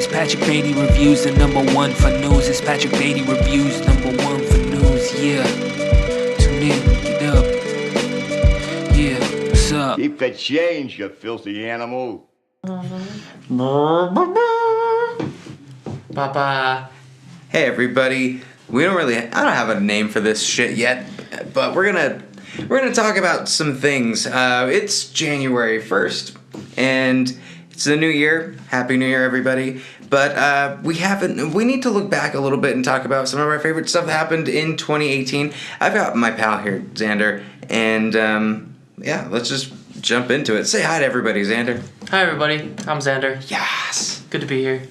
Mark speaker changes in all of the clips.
Speaker 1: It's Patrick Beatty Reviews, the number one for news. It's Patrick Beatty Reviews, number one for news. Yeah. Tune in, get up. Yeah, what's up?
Speaker 2: Keep the change, you filthy animal.
Speaker 3: Papa.
Speaker 4: Hey everybody, I don't have a name for this shit yet, but we're gonna talk about some things. It's January 1st, and it's the new year. Happy New Year, everybody. But we need to look back a little bit and talk about some of our favorite stuff that happened in 2018. I've got my pal here, Zander, and yeah, let's just jump into it. Say hi to everybody, Zander.
Speaker 3: Hi, everybody. I'm Zander.
Speaker 4: Yes.
Speaker 3: Good to be here.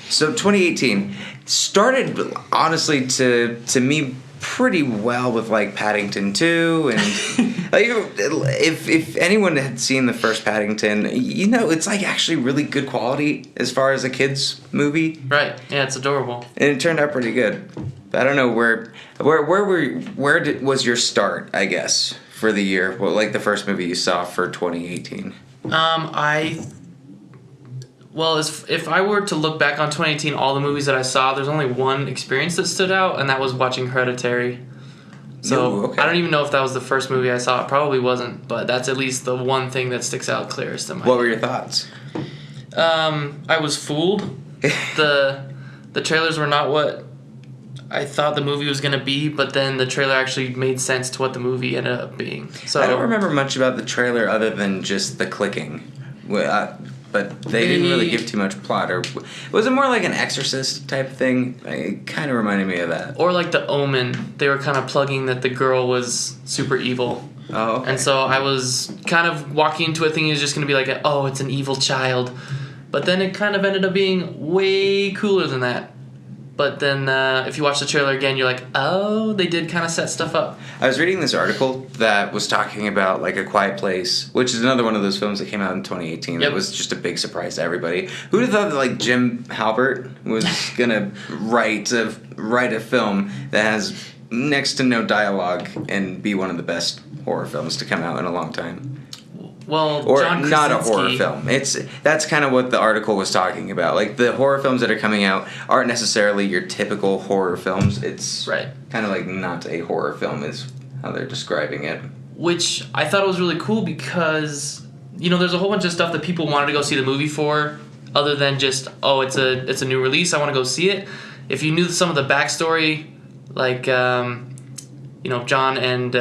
Speaker 4: So 2018 started, honestly, to me pretty well with like Paddington 2 and like if anyone had seen the first Paddington, you know it's like actually really good quality as far as a kids movie.
Speaker 3: Right. Yeah, it's adorable.
Speaker 4: And it turned out pretty good. But I don't know where was your start, I guess, for the year? Well, like the first movie you saw for 2018.
Speaker 3: Well, if I were to look back on 2018, all the movies that I saw, there's only one experience that stood out, and that was watching Hereditary. So
Speaker 4: Ooh, okay.
Speaker 3: I don't even know if that was the first movie I saw. It probably wasn't, but that's at least the one thing that sticks out clearest in my
Speaker 4: What were your thoughts?
Speaker 3: I was fooled. The trailers were not what I thought the movie was going to be, but then the trailer actually made sense to what the movie ended up being. So
Speaker 4: I don't remember much about the trailer other than just the clicking. But they didn't really give too much plot. Or was it more like an Exorcist type thing? It kind of reminded me of that.
Speaker 3: Or like The Omen. They were kind of plugging that the girl was super evil.
Speaker 4: Oh, okay.
Speaker 3: And so I was kind of walking into it thinking it was just going to be like, it's an evil child. But then it kind of ended up being way cooler than that. But then if you watch the trailer again, you're like, oh, they did kind of set stuff up.
Speaker 4: I was reading this article that was talking about like A Quiet Place, which is another one of those films that came out in 2018.
Speaker 3: Yep.
Speaker 4: That was just a big surprise to everybody. Who'd have thought that like Jim Halpert was gonna write a film that has next to no dialogue and be one of the best horror films to come out in a long time?
Speaker 3: Well,
Speaker 4: Or
Speaker 3: John
Speaker 4: not a
Speaker 3: Krasinski.
Speaker 4: horror film. That's kind of what the article was talking about. Like the horror films that are coming out aren't necessarily your typical horror films. It's
Speaker 3: Right.
Speaker 4: kind of like not a horror film is how they're describing it.
Speaker 3: Which I thought was really cool because, there's a whole bunch of stuff that people wanted to go see the movie for, other than just, it's a new release, I want to go see it. If you knew some of the backstory, like, John and,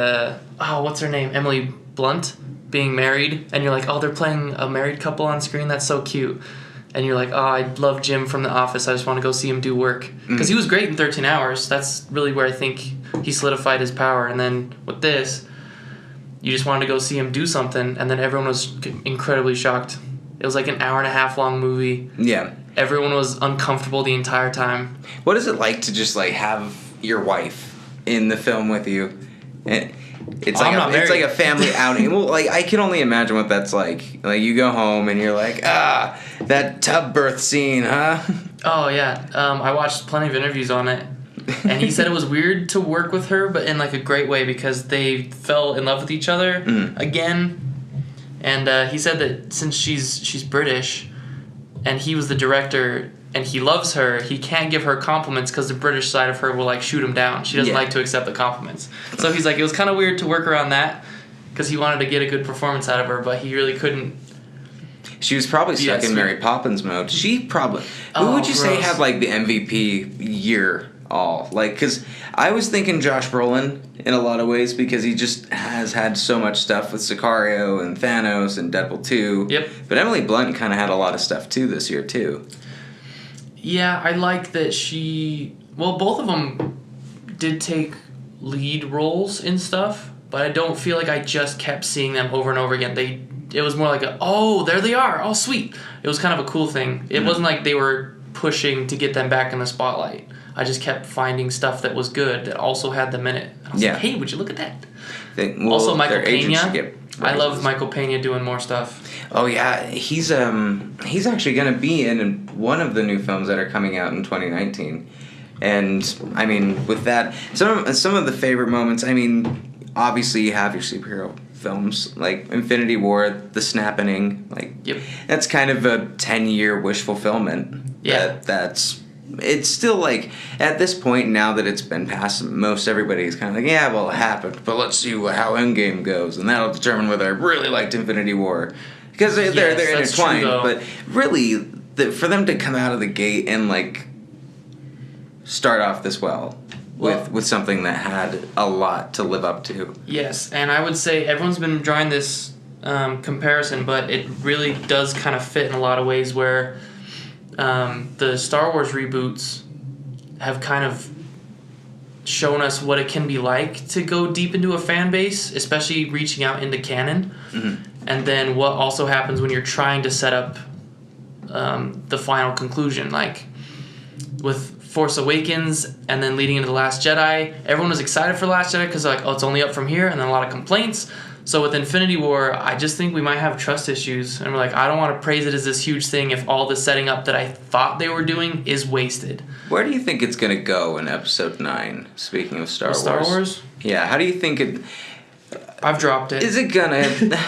Speaker 3: what's her name? Emily Blunt being married, and you're like, they're playing a married couple on screen, that's so cute. And you're like, I love Jim from The Office, I just want to go see him do work. Because he was great in 13 Hours, that's really where I think he solidified his power. And then with this, you just wanted to go see him do something, and then everyone was incredibly shocked. It was like an hour and a half long movie.
Speaker 4: Yeah.
Speaker 3: Everyone was uncomfortable the entire time.
Speaker 4: What is it like to just like have your wife in the film with you? And it's like a family outing. Well, like I can only imagine what that's like. Like you go home and you're like, that tub birth scene, huh?
Speaker 3: Oh yeah, I watched plenty of interviews on it, and he said it was weird to work with her, but in like a great way because they fell in love with each other again. And he said that since she's British, and he was the director, and he loves her, he can't give her compliments because the British side of her will like shoot him down. She doesn't like to accept the compliments. So he's like, it was kind of weird to work around that because he wanted to get a good performance out of her, but he really couldn't.
Speaker 4: She was probably stuck in Mary Poppins mode. She probably... Who would you say had like the MVP year all? Like, because I was thinking Josh Brolin in a lot of ways because he just has had so much stuff with Sicario and Thanos and Deadpool 2.
Speaker 3: Yep.
Speaker 4: But Emily Blunt kind of had a lot of stuff too this year too.
Speaker 3: Yeah, I like that both of them did take lead roles in stuff, but I don't feel like I just kept seeing them over and over again. It was more like there they are, oh sweet. It was kind of a cool thing. It wasn't like they were pushing to get them back in the spotlight. I just kept finding stuff that was good that also had them in it. And I was like, hey, would you look at that? Also, Michael Pena. I love Michael Pena doing more stuff.
Speaker 4: Oh yeah, he's actually going to be in one of the new films that are coming out in 2019. And I mean, with that, some of the favorite moments, I mean, obviously you have your superhero films like Infinity War, The Snappening, like
Speaker 3: yep.
Speaker 4: That's kind of a 10-year wish fulfillment.
Speaker 3: Yeah.
Speaker 4: It's still like, at this point, now that it's been past, most everybody's kind of like, yeah, well, it happened, but let's see how Endgame goes, and that'll determine whether I really liked Infinity War. Because they're
Speaker 3: that's true,
Speaker 4: intertwined,
Speaker 3: though.
Speaker 4: but really, for them to come out of the gate and, like, start off this well with something that had a lot to live up to.
Speaker 3: Yes, and I would say everyone's been drawing this comparison, but it really does kind of fit in a lot of ways where the Star Wars reboots have kind of shown us what it can be like to go deep into a fan base, especially reaching out into canon.
Speaker 4: Mm-hmm.
Speaker 3: And then what also happens when you're trying to set up the final conclusion. Like with Force Awakens and then leading into The Last Jedi, everyone was excited for The Last Jedi because like, oh, it's only up from here, and then a lot of complaints. So with Infinity War, I just think we might have trust issues. And we're like, I don't want to praise it as this huge thing if all the setting up that I thought they were doing is wasted.
Speaker 4: Where do you think it's going to go in Episode 9, speaking of Star Wars?
Speaker 3: Star Wars?
Speaker 4: Yeah, how do you think it...
Speaker 3: I've dropped it.
Speaker 4: Is it gonna...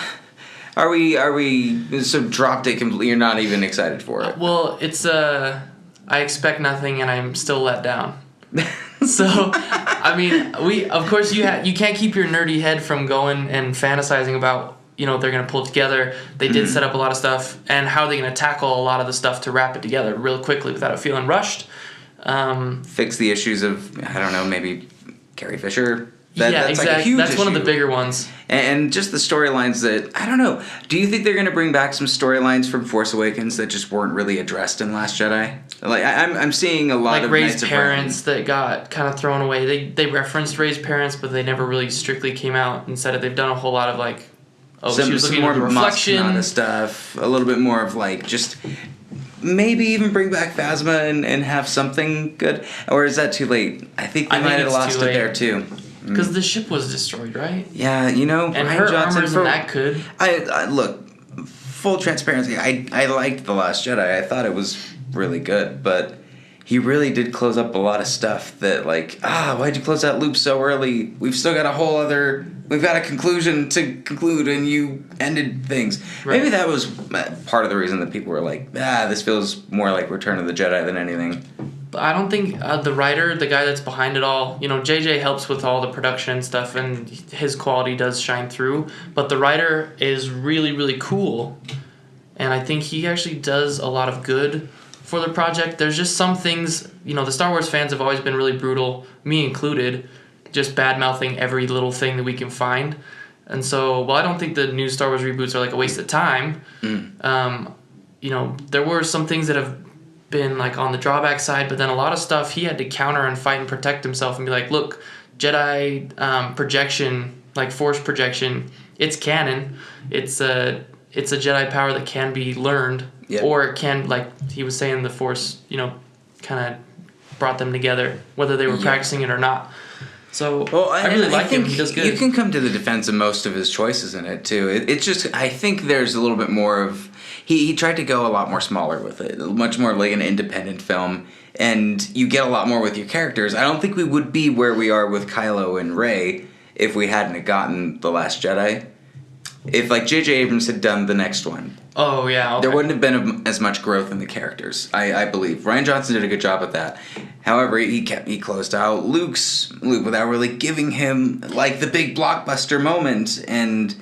Speaker 4: Are we... So dropped it completely, you're not even excited for it?
Speaker 3: Well, it's I expect nothing and I'm still let down. So, I mean, of course you can't keep your nerdy head from going and fantasizing about, they're going to pull it together. They did set up a lot of stuff, and how they're going to tackle a lot of the stuff to wrap it together real quickly without it feeling rushed.
Speaker 4: Fix the issues of, I don't know, maybe Carrie Fisher.
Speaker 3: That's
Speaker 4: exactly.
Speaker 3: Like a huge
Speaker 4: that's
Speaker 3: one of the
Speaker 4: issue.
Speaker 3: bigger ones.
Speaker 4: And just the storylines that, I don't know, do you think they're going to bring back some storylines from Force Awakens that just weren't really addressed in Last Jedi? Like, I'm seeing a lot
Speaker 3: like
Speaker 4: of
Speaker 3: Rey's
Speaker 4: Knights of
Speaker 3: parents that got kind of thrown away. They referenced Rey's parents, but they never really strictly came out and said it. They've done a whole lot of like, she was looking
Speaker 4: more
Speaker 3: at the reflection.
Speaker 4: Maskanata stuff, a little bit more of like just maybe even bring back Phasma and have something good. Or is that too late? I think we might have lost it there too.
Speaker 3: Because the ship was destroyed, right?
Speaker 4: Yeah,
Speaker 3: And
Speaker 4: Ryan
Speaker 3: her
Speaker 4: Johnson
Speaker 3: armor isn't that good.
Speaker 4: I look, full transparency, I liked The Last Jedi. I thought it was really good, but he really did close up a lot of stuff that like, why'd you close that loop so early? We've still got we've got a conclusion to conclude, and you ended things.
Speaker 3: Right.
Speaker 4: Maybe that was part of the reason that people were like, this feels more like Return of the Jedi than anything.
Speaker 3: But I don't think the writer, the guy that's behind it all, JJ helps with all the production and stuff, and his quality does shine through. But the writer is really, really cool, and I think he actually does a lot of good for the project. There's just some things, the Star Wars fans have always been really brutal, me included, just bad-mouthing every little thing that we can find. And so, while I don't think the new Star Wars reboots are like a waste of time, there were some things that have been like on the drawback side, but then a lot of stuff he had to counter and fight and protect himself and be like, look, Jedi projection, like Force projection, it's canon. It's a Jedi power that can be learned, or it can, like he was saying, the Force, kind of brought them together, whether they were practicing it or not. So I really like him. He does good.
Speaker 4: You can come to the defense of most of his choices in it too. It's just, I think there's a little bit more of, he tried to go a lot more smaller with it, much more like an independent film, and you get a lot more with your characters. I don't think we would be where we are with Kylo and Rey if we hadn't gotten The Last Jedi. If like J.J. Abrams had done the next one.
Speaker 3: Oh, yeah. Okay.
Speaker 4: There wouldn't have been as much growth in the characters, I believe. Ryan Johnson did a good job at that. However, he closed out Luke without really giving him like the big blockbuster moment, and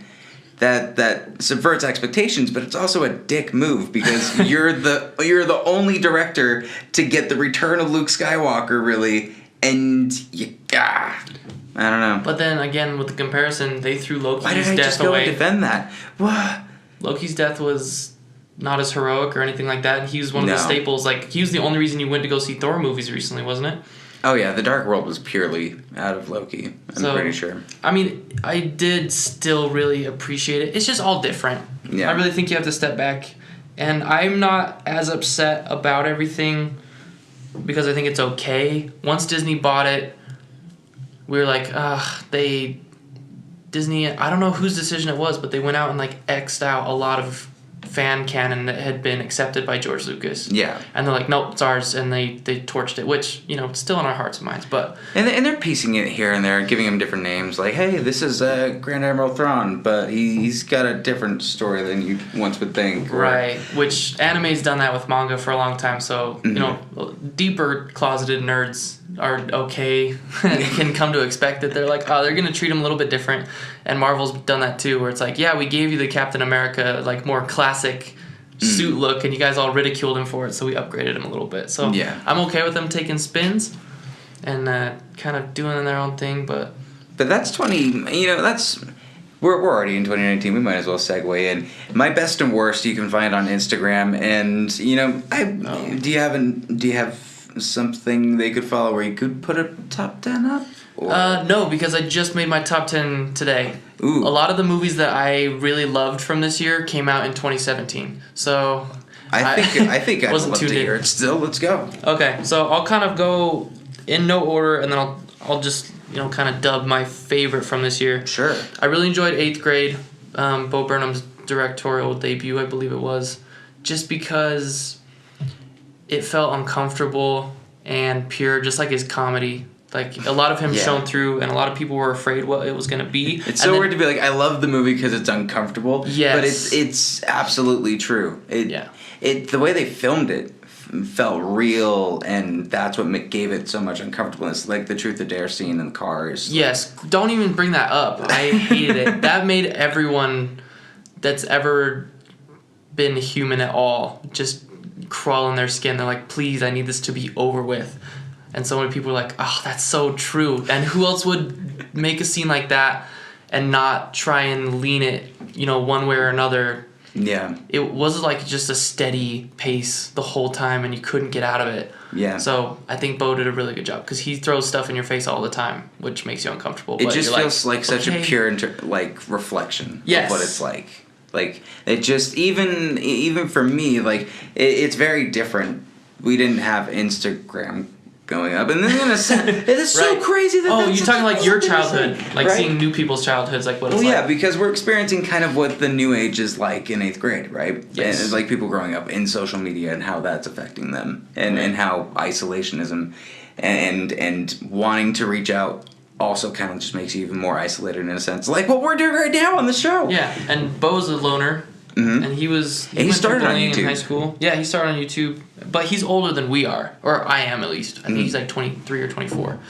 Speaker 4: that subverts expectations, but it's also a dick move because you're the only director to get the return of Luke Skywalker, really, and I don't know.
Speaker 3: But then again, with the comparison, they threw Loki's
Speaker 4: Why did I
Speaker 3: death
Speaker 4: just go
Speaker 3: away.
Speaker 4: and defend that? What?
Speaker 3: Loki's death was not as heroic or anything like that. He was one of the staples. Like, he was the only reason you went to go see Thor movies recently, wasn't it?
Speaker 4: Oh yeah, The Dark World was purely out of Loki. I'm pretty sure.
Speaker 3: I mean, I did still really appreciate it. It's just all different.
Speaker 4: Yeah.
Speaker 3: I really think you have to step back. And I'm not as upset about everything because I think it's okay. Once Disney bought it, we were like, Disney, I don't know whose decision it was, but they went out and like X'd out a lot of fan canon that had been accepted by George Lucas.
Speaker 4: Yeah.
Speaker 3: And they're like, nope, it's ours, and they torched it, which, it's still in our hearts and minds, but...
Speaker 4: And they're piecing it here and there, giving him different names, like, hey, this is Grand Admiral Thrawn, but he's got a different story than you once would think.
Speaker 3: Right, which anime's done that with manga for a long time, so, deeper closeted nerds are okay and can come to expect that they're like, oh, they're going to treat him a little bit different. And Marvel's done that too, where it's like, yeah, we gave you the Captain America, like, more classic suit look, and you guys all ridiculed him for it, so we upgraded him a little bit. So
Speaker 4: yeah.
Speaker 3: I'm okay with them taking spins and kind of doing their own thing, but
Speaker 4: that's we're already in 2019. We might as well segue in. My best and worst you can find on Instagram, and do you have something they could follow where you could put a top 10 up?
Speaker 3: No, because I just made my top 10 today.
Speaker 4: Ooh.
Speaker 3: A lot of the movies that I really loved from this year came out in 2017. So
Speaker 4: I think I'd love to hear it still. Let's go.
Speaker 3: Okay, so I'll kind of go in no order, and then I'll just kind of dub my favorite from this year.
Speaker 4: Sure.
Speaker 3: I really enjoyed 8th Grade, Bo Burnham's directorial debut, I believe it was, just because it felt uncomfortable and pure, just like his comedy. Like, a lot of him shone through, and a lot of people were afraid what it was going to be.
Speaker 4: It's so weird to be like, I love the movie because it's uncomfortable.
Speaker 3: Yes.
Speaker 4: But it's absolutely true. The way they filmed it felt real, and that's what gave it so much uncomfortableness. Like the Truth or Dare scene in the cars.
Speaker 3: Yes. Don't even bring that up. I hated it. That made everyone that's ever been human at all just crawl in their skin. They're like, please, I need this to be over with. And so many people were like, oh, that's so true. And who else would make a scene like that and not try and lean it, one way or another?
Speaker 4: Yeah.
Speaker 3: It was like just a steady pace the whole time, and you couldn't get out of it.
Speaker 4: Yeah.
Speaker 3: So I think Bo did a really good job, because he throws stuff in your face all the time, which makes you uncomfortable.
Speaker 4: It just feels like such a pure reflection of what it's like. Like, it just, even for me, like, it's very different. We didn't have Instagram going up, and then it's so crazy that
Speaker 3: you're talking like your childhood, like seeing new people's childhoods, like what it's like.
Speaker 4: Yeah, because we're experiencing kind of what the new age is like in 8th grade, right?
Speaker 3: Yes.
Speaker 4: And it's like people growing up in social media and how that's affecting them, and how isolationism and wanting to reach out also kind of just makes you even more isolated in a sense, like what we're doing right now on the show.
Speaker 3: Yeah, and Bo's a loner.
Speaker 4: Mm-hmm.
Speaker 3: And he
Speaker 4: started on YouTube
Speaker 3: in high school. Yeah, he started on YouTube, but he's older than we are, or I am at least. I think he's like 23 or 24.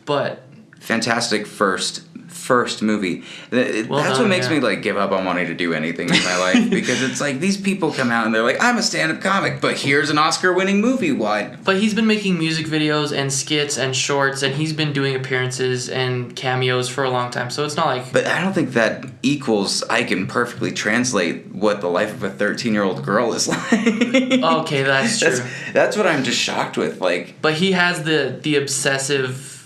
Speaker 3: But
Speaker 4: fantastic first movie. That's what makes me like give up on wanting to do anything in my life, because it's like these people come out and they're like, I'm a stand-up comic, but here's an Oscar-winning movie. What?
Speaker 3: But he's been making music videos and skits and shorts, and he's been doing appearances and cameos for a long time. So it's not like.
Speaker 4: But I don't think that equals. I can perfectly translate what the life of a 13-year-old girl is like.
Speaker 3: Okay, that's true.
Speaker 4: That's what I'm just shocked with. Like.
Speaker 3: But he has the obsessive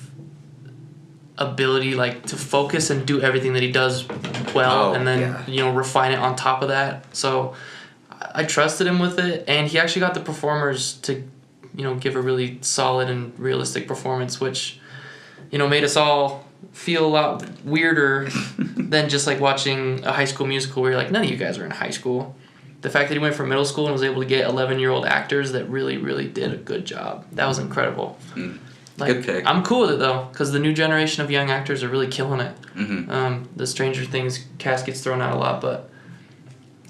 Speaker 3: ability, like, to focus and do everything that he does well, and then refine it on top of that. So I trusted him with it, and he actually got the performers to give a really solid and realistic performance, which made us all feel a lot weirder than just like watching a High School Musical, where you're like, none of you guys are in high school. The fact that he went from middle school and was able to get 11-year-old actors that really, really did a good job, that was incredible. Like,
Speaker 4: good pick.
Speaker 3: I'm cool with it though, because the new generation of young actors are really killing it.
Speaker 4: Mm-hmm.
Speaker 3: The Stranger Things cast gets thrown out a lot, but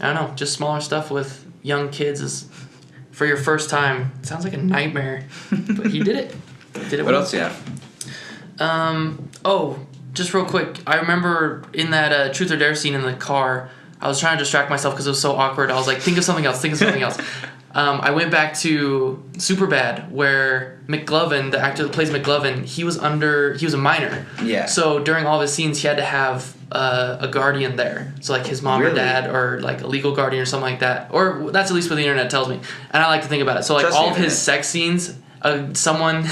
Speaker 3: I don't know, just smaller stuff with young kids is, for your first time, it sounds like a nightmare. But he did it.
Speaker 4: What else you have?
Speaker 3: Just real quick, I remember in that Truth or Dare scene in the car, I was trying to distract myself because it was so awkward. I was like, think of something else. I went back to Superbad, where McLovin, the actor that plays McLovin, he was a minor.
Speaker 4: Yeah.
Speaker 3: So during all of his scenes, he had to have a guardian there. So like his mom or dad, or like a legal guardian or something like that. Or that's at least what the internet tells me. And I like to think about it. So like all of his sex scenes, someone,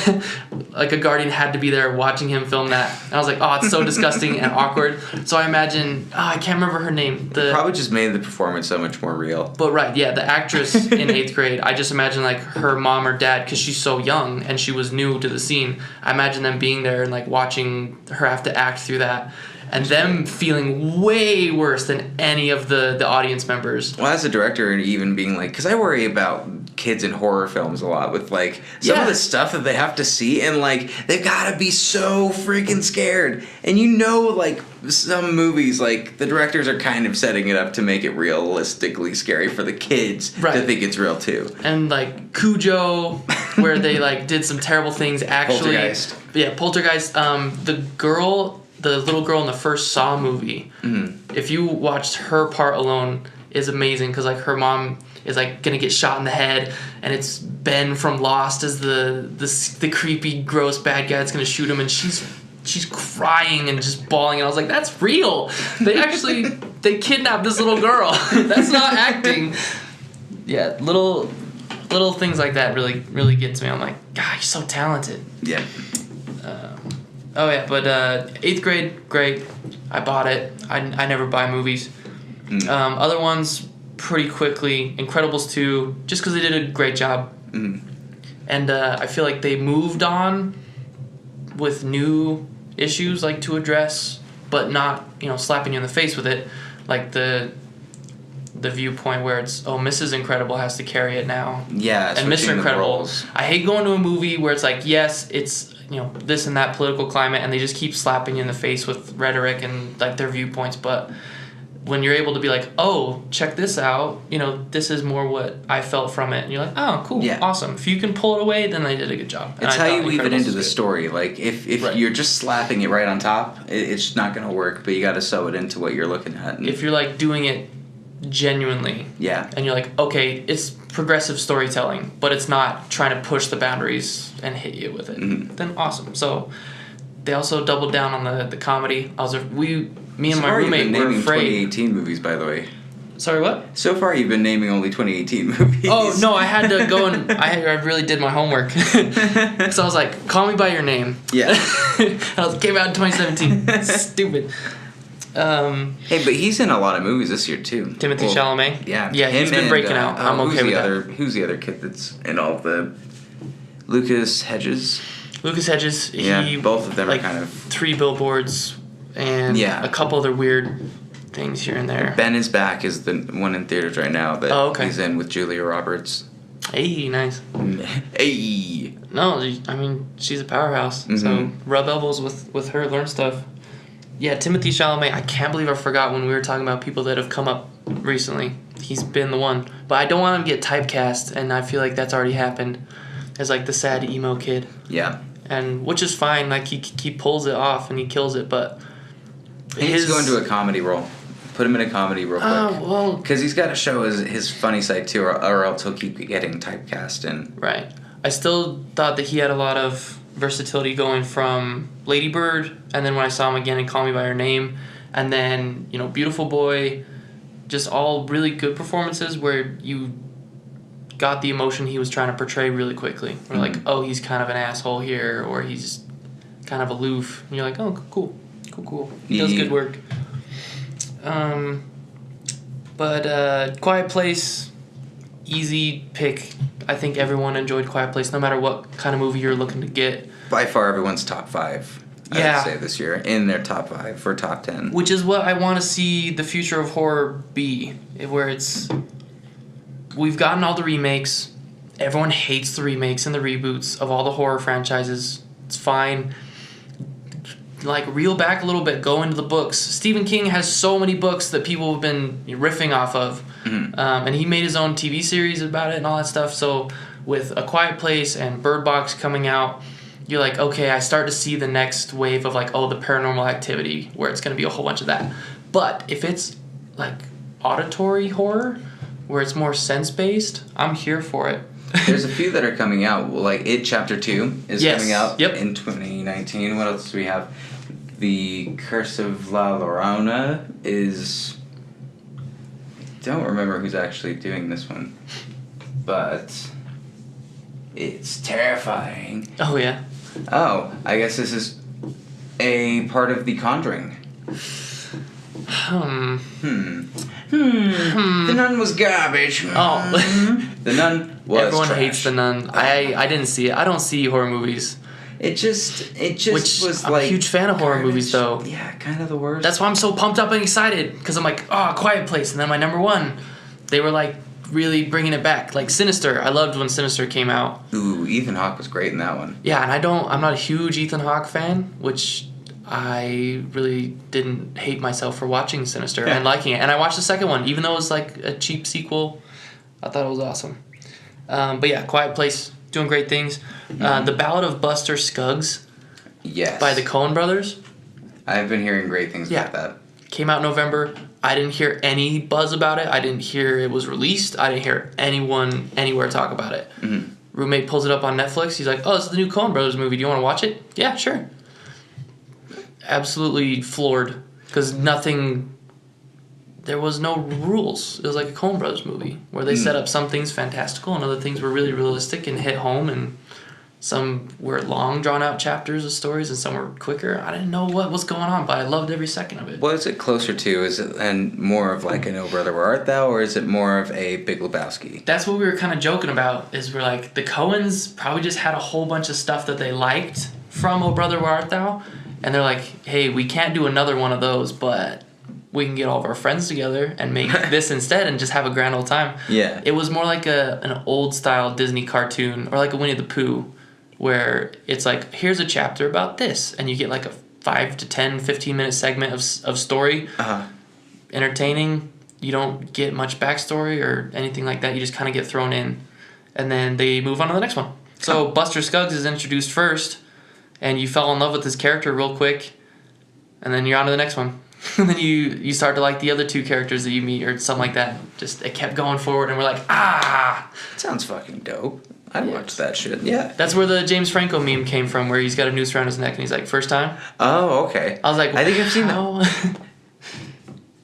Speaker 3: like a guardian had to be there watching him film that. And I was like, oh, it's so disgusting and awkward. So I imagine, I can't remember her name.
Speaker 4: It probably just made the performance so much more real.
Speaker 3: But right, yeah, the actress in 8th grade, I just imagine like her mom or dad, because she's so young and she was new to the scene. I imagine them being there and like watching her have to act through that. and them feeling way worse than any of the audience members.
Speaker 4: Well, as a director, and even being like, because I worry about kids in horror films a lot with like some of the stuff that they have to see, and like they've got to be so freaking scared. And you know, like some movies, like the directors are kind of setting it up to make it realistically scary for the kids to think it's real too.
Speaker 3: And like Cujo, where they like did some terrible things. Actually,
Speaker 4: Poltergeist.
Speaker 3: Yeah, Poltergeist. The little girl in the first Saw movie. Mm-hmm. If you watched her part alone, is amazing because like her mom is like gonna get shot in the head, and it's Ben from Lost as the creepy, gross bad guy that's gonna shoot him, and she's crying and just bawling, and I was like, that's real. They kidnapped this little girl. That's not acting. Yeah, little things like that really get to me. I'm like, God, you're so talented.
Speaker 4: Yeah.
Speaker 3: Oh yeah, but 8th grade, great. I bought it. I never buy movies. Other ones, pretty quickly. Incredibles 2, just because they did a great job. And I feel like they moved on with new issues like to address, but not slapping you in the face with it, like the viewpoint where it's Mrs. Incredible has to carry it now.
Speaker 4: Yeah,
Speaker 3: and Mr. Incredible. I hate going to a movie where it's like, yes, it's this and that political climate, and they just keep slapping you in the face with rhetoric and like their viewpoints, but when you're able to be like, oh, check this out, this is more what I felt from it, and you're like, oh, cool, awesome. If you can pull it away, then they did a good job.
Speaker 4: It's how you weave it into the story. Like, if you're just slapping it right on top, it's not going to work, but you got to sew it into what you're looking at. And
Speaker 3: if you're like doing it genuinely, and you're like, okay, it's progressive storytelling, but it's not trying to push the boundaries and hit you with it, then awesome. So they also doubled down on the comedy. Me and my roommate were afraid.
Speaker 4: 2018 movies, by the way.
Speaker 3: Sorry, what?
Speaker 4: So far, you've been naming only 2018 movies.
Speaker 3: Oh no, I had to go and I really did my homework. So I was like, "Call Me by Your Name."
Speaker 4: Yeah.
Speaker 3: Came out in 2017. Stupid.
Speaker 4: Hey, but he's in a lot of movies this year too.
Speaker 3: Timothy Chalamet.
Speaker 4: Yeah.
Speaker 3: Yeah, he's been breaking out. I'm okay with that.
Speaker 4: Who's the other kid that's in all of the? Lucas Hedges.
Speaker 3: Lucas Hedges.
Speaker 4: Yeah, both of them
Speaker 3: like,
Speaker 4: are kind of
Speaker 3: 3 billboards and a couple other weird things here and there.
Speaker 4: Ben is Back is the one in theaters right now that he's in with Julia Roberts.
Speaker 3: Hey, nice.
Speaker 4: Hey.
Speaker 3: No, I mean, she's a powerhouse. So rub elbows with her, learn stuff. Yeah, Timothy Chalamet, I can't believe I forgot when we were talking about people that have come up recently. He's been the one. But I don't want him to get typecast, and I feel like that's already happened as like the sad emo kid.
Speaker 4: Yeah.
Speaker 3: And which is fine, like he pulls it off and he kills it, but
Speaker 4: he's going to a comedy role. Put him in a comedy real quick.
Speaker 3: Oh, well.
Speaker 4: Because he's got to show his funny side too, or else he'll keep getting typecast in.
Speaker 3: Right. I still thought that he had a lot of versatility going from Lady Bird, and then when I saw him again in Call Me by Your Name, and then Beautiful Boy, just all really good performances where you got the emotion he was trying to portray really quickly. We're like, oh, he's kind of an asshole here, or he's kind of aloof, and you're like, oh, cool. He does good work. But Quiet Place, easy pick. I think everyone enjoyed Quiet Place, no matter what kind of movie you're looking to get.
Speaker 4: By far, everyone's top 5. I would say this year in their top 5 for top 10.
Speaker 3: Which is what I want to see the future of horror be, where we've gotten all the remakes. Everyone hates the remakes and the reboots of all the horror franchises. It's fine. Like, reel back a little bit, go into the books. Stephen King has so many books that people have been riffing off of. And he made his own TV series about it and all that stuff. So with A Quiet Place and Bird Box coming out, you're like, okay, I start to see the next wave of like, the Paranormal Activity, where it's going to be a whole bunch of that. But if it's like auditory horror, where it's more sense-based, I'm here for it.
Speaker 4: There's a few that are coming out. Like It Chapter 2 is coming out in 2019. What else do we have? The Curse of La Llorona is... I don't remember who's actually doing this one. But it's terrifying.
Speaker 3: Oh, yeah.
Speaker 4: Oh, I guess this is a part of The Conjuring. The Nun was garbage.
Speaker 3: Oh.
Speaker 4: The Nun was
Speaker 3: Everyone
Speaker 4: trash.
Speaker 3: hates The Nun. I didn't see it. I don't see horror movies.
Speaker 4: It just
Speaker 3: Which
Speaker 4: was
Speaker 3: I'm
Speaker 4: like
Speaker 3: a huge fan of horror
Speaker 4: garbage.
Speaker 3: movies, though.
Speaker 4: Yeah, kind of the worst.
Speaker 3: That's why I'm so pumped up and excited, because I'm like, oh, Quiet Place, and then my number one, they were like really bringing it back. Like Sinister, I loved when Sinister came out.
Speaker 4: Ooh, Ethan Hawke was great in that one.
Speaker 3: Yeah, and I'm not a huge Ethan Hawke fan, which I really didn't hate myself for watching Sinister and liking it. And I watched the second one, even though it was like a cheap sequel. I thought it was awesome. But yeah, Quiet Place, doing great things. The Ballad of Buster Scruggs.
Speaker 4: Yes.
Speaker 3: By the Coen brothers.
Speaker 4: I've been hearing great things about that.
Speaker 3: Came out in November. I didn't hear any buzz about it. I didn't hear it was released. I didn't hear anyone anywhere talk about it. Mm-hmm. Roommate pulls it up on Netflix. He's like, oh, this is the new Coen brothers movie. Do you want to watch it? Yeah, sure. Absolutely floored. Because there was no rules. It was like a Coen brothers movie where they set up some things fantastical and other things were really realistic and hit home, and some were long, drawn-out chapters of stories, and some were quicker. I didn't know what was going on, but I loved every second of it.
Speaker 4: What is it closer to? Is it and more of like an Oh Brother Where Art Thou, or is it more of a Big Lebowski?
Speaker 3: That's what we were kind of joking about, is we're like, the Coens probably just had a whole bunch of stuff that they liked from Oh Brother Where Art Thou, and they're like, hey, we can't do another one of those, but we can get all of our friends together and make this instead and just have a grand old time. Yeah. It was more like an old-style Disney cartoon, or like a Winnie the Pooh, where it's like, here's a chapter about this, and you get like a 5 to 10, 15-minute segment of story. Entertaining. You don't get much backstory or anything like that. You just kind of get thrown in, and then they move on to the next one. So Buster Scruggs is introduced first, and you fell in love with his character real quick, and then you're on to the next one. And then you start to like the other two characters that you meet or something like that. Just it kept going forward, and we're like,
Speaker 4: sounds fucking dope. I'd watch that shit. Yeah.
Speaker 3: That's where the James Franco meme came from, where he's got a noose around his neck and he's like, first time?
Speaker 4: Oh, okay.
Speaker 3: I was like,
Speaker 4: I think I've seen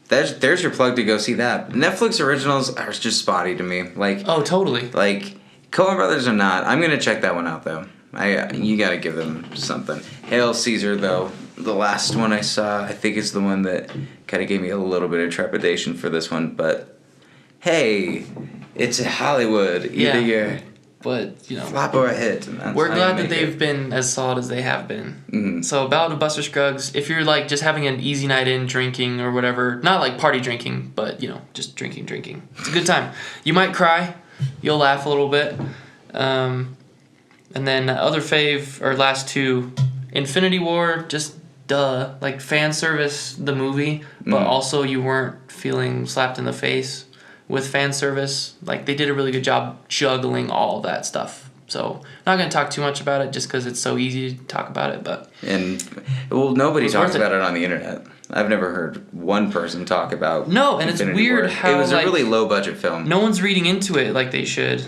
Speaker 4: that. There's your plug to go see that. Netflix originals are just spotty to me. Like,
Speaker 3: oh, totally.
Speaker 4: Like, Coen Brothers are not. I'm gonna check that one out though. You gotta give them something. Hail Caesar though, the last one I saw, I think is the one that kind of gave me a little bit of trepidation for this one. But hey, it's Hollywood. Either you're
Speaker 3: but, you know,
Speaker 4: flop or a hit. And that's
Speaker 3: we're glad that they've been as solid as they have been. Mm-hmm. So, Ballad of Buster Scruggs, if you're like just having an easy night in drinking or whatever, not like party drinking, but, you know, just drinking. It's a good time. You might cry. You'll laugh a little bit. And then other fave, or last two, Infinity War, just duh. Like, fan service, the movie, but also you weren't feeling slapped in the face with fan service. Like, they did a really good job juggling all of that stuff. So, not going to talk too much about it just because it's so easy to talk about it, but...
Speaker 4: And, well, nobody talks about it on the internet. I've never heard one person talk about
Speaker 3: No, and
Speaker 4: Infinity
Speaker 3: it's weird
Speaker 4: War.
Speaker 3: how,
Speaker 4: it was
Speaker 3: like,
Speaker 4: a really low-budget film.
Speaker 3: No one's reading into it like they should.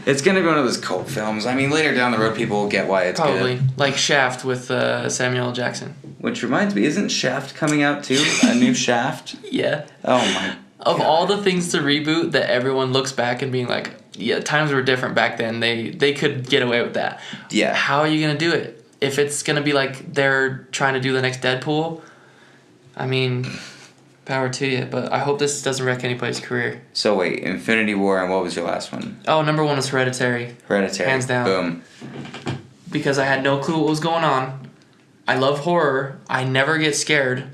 Speaker 4: It's going to be one of those cult films. I mean, later down the road, people will get why it's
Speaker 3: Probably.
Speaker 4: good.
Speaker 3: Like Shaft with Samuel L. Jackson.
Speaker 4: Which reminds me, isn't Shaft coming out too? A new Shaft?
Speaker 3: Yeah.
Speaker 4: Oh my
Speaker 3: Of all the things to reboot that everyone looks back and being like, yeah, times were different back then. They could get away with that.
Speaker 4: Yeah.
Speaker 3: How are you going to do it? If it's going to be like they're trying to do the next Deadpool, I mean, power to you. But I hope this doesn't wreck anybody's career.
Speaker 4: So wait, Infinity War, and what was your last one?
Speaker 3: Oh, number one was Hereditary.
Speaker 4: Hereditary.
Speaker 3: Hands down.
Speaker 4: Boom.
Speaker 3: Because I had no clue what was going on. I love horror. I never get scared.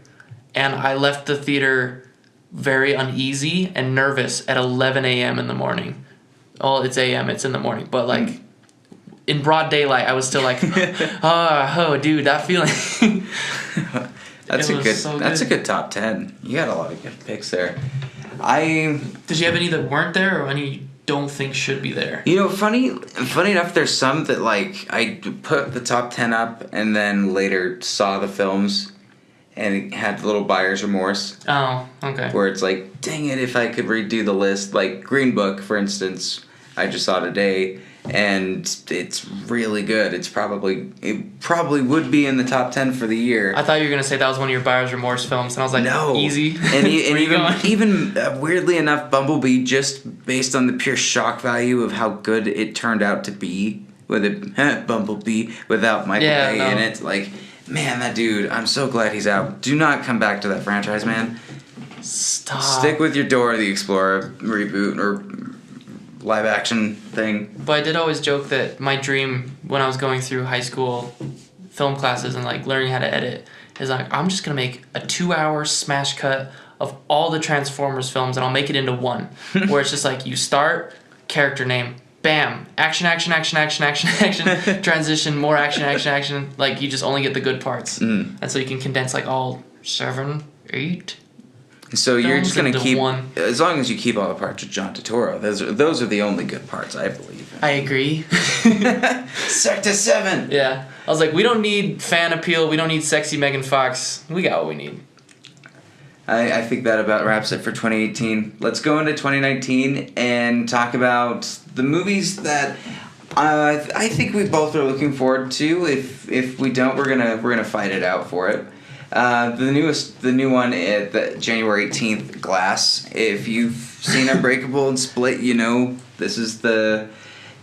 Speaker 3: And I left the theater very uneasy and nervous at 11 a.m. in the morning. Well, it's a.m., it's in the morning. But, like, in broad daylight, I was still like, oh, dude, that feeling.
Speaker 4: That's a good top 10. You got a lot of good picks there.
Speaker 3: Did you have any that weren't there or any you don't think should be there?
Speaker 4: You know, funny enough, there's some that, like, I put the top 10 up and then later saw the films and it had a little buyer's remorse.
Speaker 3: Oh, okay.
Speaker 4: Where it's like, dang it, if I could redo the list. Like Green Book, for instance, I just saw today, and it's really good. It probably would be in the top 10 for the year.
Speaker 3: I thought you were gonna say that was one of your buyer's remorse films, and I was like,
Speaker 4: no,
Speaker 3: easy.
Speaker 4: And even weirdly enough, Bumblebee, just based on the pure shock value of how good it turned out to be with it, Bumblebee without Michael Bay in it, like. Man, that dude, I'm so glad he's out. Do not come back to that franchise, man.
Speaker 3: Stop.
Speaker 4: Stick with your Dora the Explorer reboot or live action thing.
Speaker 3: But I did always joke that my dream when I was going through high school film classes and like learning how to edit is like, I'm just gonna make a 2-hour smash cut of all the Transformers films and I'll make it into one. Where it's just like you start, character name, bam, action, action, action, action, action, action, transition, more action, action, action. Like you just only get the good parts. And so you can condense like all 7, 8.
Speaker 4: So you're just gonna
Speaker 3: into
Speaker 4: keep
Speaker 3: one.
Speaker 4: as long as you keep all the parts of John Turturro. Those are the only good parts, I believe.
Speaker 3: I agree.
Speaker 4: Sector 7.
Speaker 3: Yeah. I was like, we don't need fan appeal. We don't need sexy Megan Fox. We got what we need.
Speaker 4: I think that about wraps it for 2018. Let's go into 2019 and talk about the movies that I think we both are looking forward to. If we don't, we're gonna fight it out for it. The new one, the January 18th, Glass. If you've seen Unbreakable and Split, you know this is the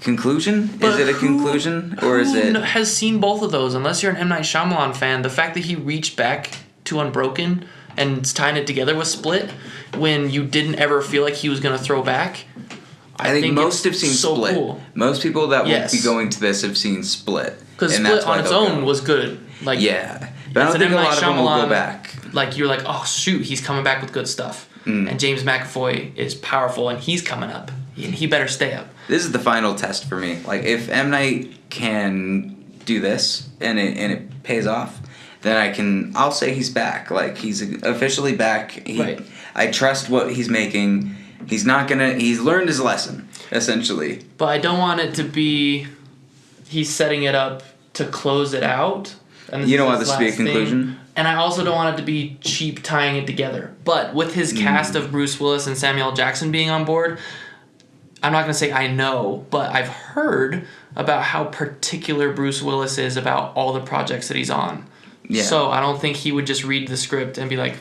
Speaker 4: conclusion.
Speaker 3: But
Speaker 4: is it a conclusion or is it?
Speaker 3: Who has seen both of those? Unless you're an M. Night Shyamalan fan, the fact that he reached back to Unbroken and tying it together with Split when you didn't ever feel like he was gonna throw back.
Speaker 4: I think most have seen
Speaker 3: so
Speaker 4: Split.
Speaker 3: Cool.
Speaker 4: Most people that will be going to this have seen Split.
Speaker 3: Because Split on its own was good. Like
Speaker 4: yeah, but I don't think a lot of them will go back.
Speaker 3: Like you're like, oh shoot, he's coming back with good stuff. And James McAvoy is powerful, and he's coming up. He better stay up.
Speaker 4: This is the final test for me. Like if M. Night can do this and it pays off, then I'll say he's back. Like he's officially back.
Speaker 3: Right.
Speaker 4: I trust what he's making. He's learned his lesson, essentially.
Speaker 3: But I don't want it to be he's setting it up to close it out. And
Speaker 4: you don't want this to be a conclusion?
Speaker 3: Thing. And I also don't want it to be cheap tying it together. But with his cast of Bruce Willis and Samuel L. Jackson being on board, I'm not going to say I know, but I've heard about how particular Bruce Willis is about all the projects that he's on. Yeah. So I don't think he would just read the script and be like,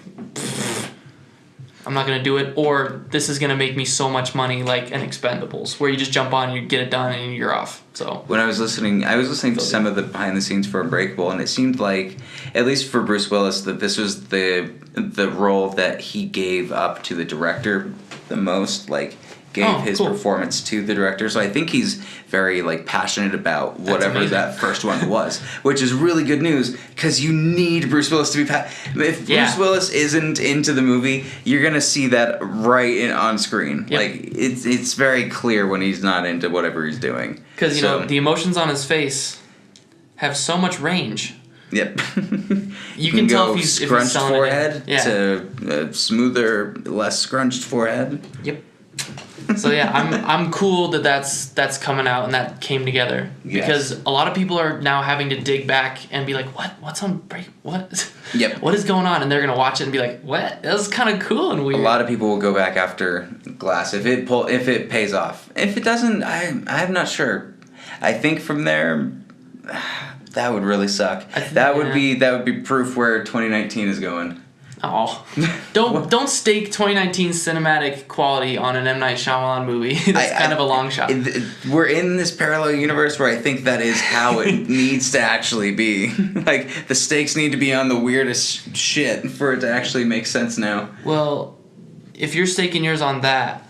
Speaker 3: I'm not going to do it, or this is going to make me so much money like an Expendables, where you just jump on, you get it done, and you're off. So
Speaker 4: when I was listening to some of the behind the scenes for Unbreakable, and it seemed like, at least for Bruce Willis, that this was the role that he gave up to the director the most, like gave his performance to the director. So I think he's very like passionate about whatever that first one was, which is really good news because you need Bruce Willis to be if Bruce Willis isn't into the movie, you're gonna see that right on screen. Yep. Like it's very clear when he's not into whatever he's doing.
Speaker 3: Because you know the emotions on his face have so much range.
Speaker 4: Yep.
Speaker 3: You can tell if he's
Speaker 4: scrunched
Speaker 3: selling
Speaker 4: forehead
Speaker 3: it
Speaker 4: to smoother, less scrunched forehead.
Speaker 3: Yep. So yeah, I'm cool that's coming out and that came together because a lot of people are now having to dig back and be like, what's on break? What?
Speaker 4: Yep.
Speaker 3: What is going on? And they're gonna watch it and be like, what? That was kind of cool and weird.
Speaker 4: A lot of people will go back after Glass if it pays off. If it doesn't, I'm not sure. I think from there, that would really suck. That would be proof where 2019 is going.
Speaker 3: Oh, don't stake 2019 cinematic quality on an M. Night Shyamalan movie. That's kind of a long shot.
Speaker 4: We're in this parallel universe where I think that is how it needs to actually be. Like, the stakes need to be on the weirdest shit for it to actually make sense now.
Speaker 3: Well, if you're staking yours on that,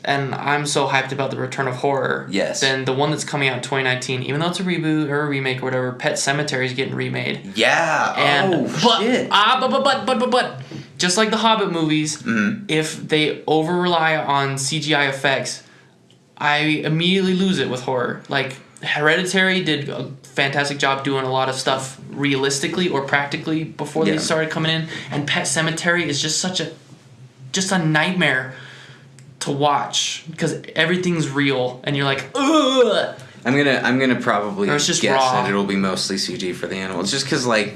Speaker 3: and I'm so hyped about the return of horror, then the one that's coming out in 2019, even though it's a reboot or a remake or whatever, Pet Sematary is getting remade.
Speaker 4: Yeah.
Speaker 3: And,
Speaker 4: shit.
Speaker 3: But just like the Hobbit movies, if they over rely on CGI effects, I immediately lose it with horror. Like Hereditary did a fantastic job doing a lot of stuff realistically or practically before they started coming in, and Pet Sematary is just a nightmare to watch because everything's real and you're like, ugh.
Speaker 4: I'm gonna probably
Speaker 3: guess
Speaker 4: that it'll be mostly CG for the animals, just because like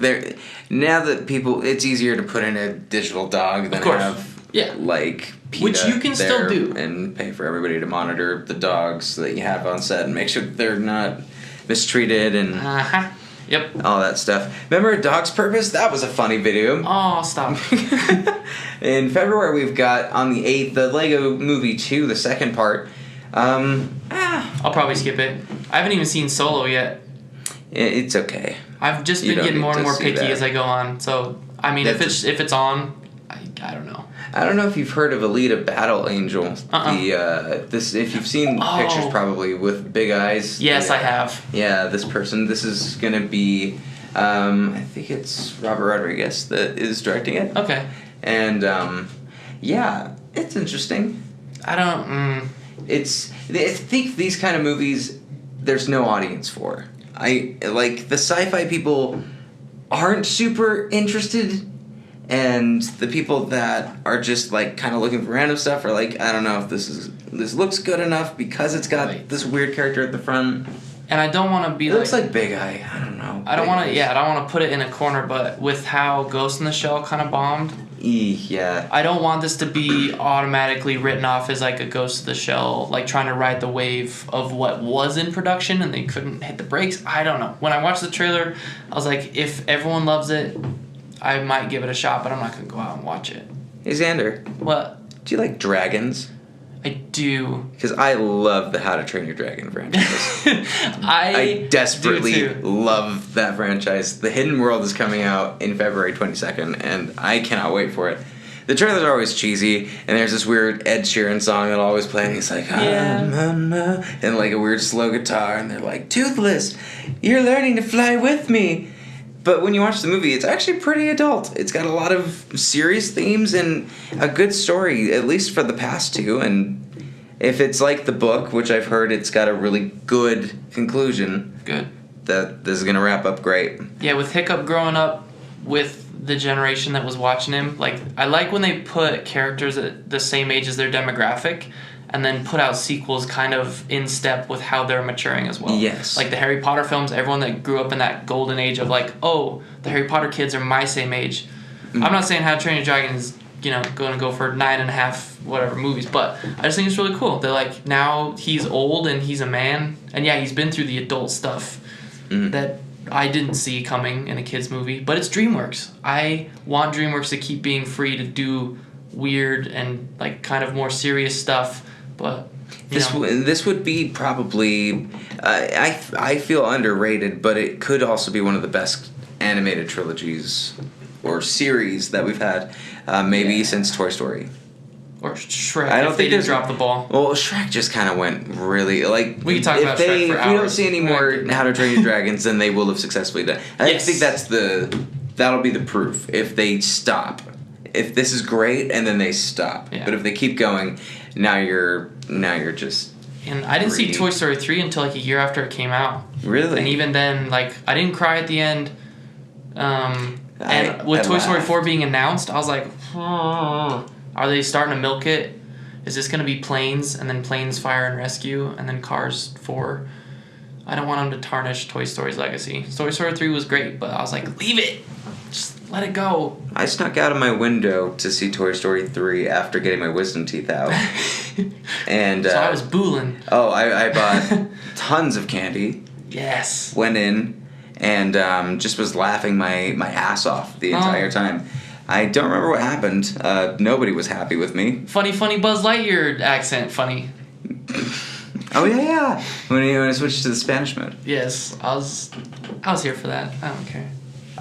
Speaker 4: now that people, it's easier to put in a digital dog than have like PETA,
Speaker 3: which you can still do,
Speaker 4: and pay for everybody to monitor the dogs that you have on set and make sure they're not mistreated and all that stuff. Remember A Dog's Purpose? That was a funny video.
Speaker 3: Oh, stop.
Speaker 4: In February, we've got on the 8th the Lego Movie 2, the second part.
Speaker 3: I'll probably skip it. I haven't even seen Solo yet.
Speaker 4: It's okay.
Speaker 3: I've just been getting more and more picky as I go on. So I mean, if it's on, I don't know.
Speaker 4: I don't know if you've heard of Alita Battle Angel. This if you've seen pictures probably with big eyes.
Speaker 3: Yes, I have.
Speaker 4: Yeah, this person. This is gonna be. I think it's Robert Rodriguez that is directing it.
Speaker 3: Okay.
Speaker 4: And yeah, it's interesting.
Speaker 3: I don't.
Speaker 4: I think these kind of movies, there's no audience for. I like the sci-fi people aren't super interested, and the people that are just like kind of looking for random stuff are like, I don't know if this looks good enough because it's got this weird character at the front.
Speaker 3: And I don't want to be
Speaker 4: It looks like Big Eye. I don't know.
Speaker 3: I don't want to. Yeah, I don't want to put it in a corner. But with how Ghost in the Shell kind of bombed,
Speaker 4: yeah.
Speaker 3: I don't want this to be automatically written off as like a Ghost in the Shell, like trying to ride the wave of what was in production and they couldn't hit the brakes. I don't know. When I watched the trailer, I was like, if everyone loves it, I might give it a shot, but I'm not gonna go out and watch it.
Speaker 4: Hey Zander.
Speaker 3: What?
Speaker 4: Do you like dragons?
Speaker 3: I do.
Speaker 4: Because I love the How to Train Your Dragon franchise. I desperately
Speaker 3: do too.
Speaker 4: love that franchise. The Hidden World is coming out in February 22nd, and I cannot wait for it. The trailers are always cheesy, and there's this weird Ed Sheeran song that'll always play, and he's like, and like a weird slow guitar, and they're like, Toothless, you're learning to fly with me. But when you watch the movie, it's actually pretty adult. It's got a lot of serious themes and a good story, at least for the past two. And if it's like the book, which I've heard it's got a really good conclusion,
Speaker 3: Good.
Speaker 4: that this is going to wrap up great.
Speaker 3: Yeah, with Hiccup growing up with the generation that was watching him, like, I like when they put characters at the same age as their demographic and then put out sequels kind of in step with how they're maturing as well.
Speaker 4: Yes.
Speaker 3: Like the Harry Potter films, everyone that grew up in that golden age of like, oh, the Harry Potter kids are my same age. I'm not saying How to Train Your Dragon is, going to go for 9.5 whatever movies, but I just think it's really cool. They're like, now he's old and he's a man, and yeah, he's been through the adult stuff that I didn't see coming in a kid's movie, but it's DreamWorks. I want DreamWorks to keep being free to do weird and like kind of more serious stuff. But
Speaker 4: this would be probably I feel underrated, but it could also be one of the best animated trilogies or series that we've had, maybe since Toy Story
Speaker 3: or Shrek.
Speaker 4: I don't
Speaker 3: if
Speaker 4: think
Speaker 3: they did drop the ball.
Speaker 4: Well, Shrek just kind of went really like.
Speaker 3: We can talk about Shrek for hours.
Speaker 4: If we don't see any more How to Train Your Dragons, then they will have successfully done. I think that'll be the proof if they stop. If this is great and then they stop, but if they keep going. Now you're just.
Speaker 3: And I didn't see Toy Story 3 until like a year after it came out.
Speaker 4: Really?
Speaker 3: And even then, like, I didn't cry at the end. And with Toy Story 4 being announced, I was like, are they starting to milk it? Is this going to be Planes and then Planes Fire and Rescue and then Cars 4? I don't want them to tarnish Toy Story's legacy. Toy Story 3 was great, but I was like, leave it. Just let it go.
Speaker 4: I snuck out of my window to see Toy Story 3 after getting my wisdom teeth out. And
Speaker 3: so I was booling.
Speaker 4: Oh, I bought tons of candy.
Speaker 3: Yes.
Speaker 4: Went in and just was laughing my ass off the entire time. I don't remember what happened. Nobody was happy with me.
Speaker 3: Funny Buzz Lightyear accent. Funny.
Speaker 4: Oh yeah. When I switched to the Spanish mode.
Speaker 3: Yes, I was here for that. I don't care.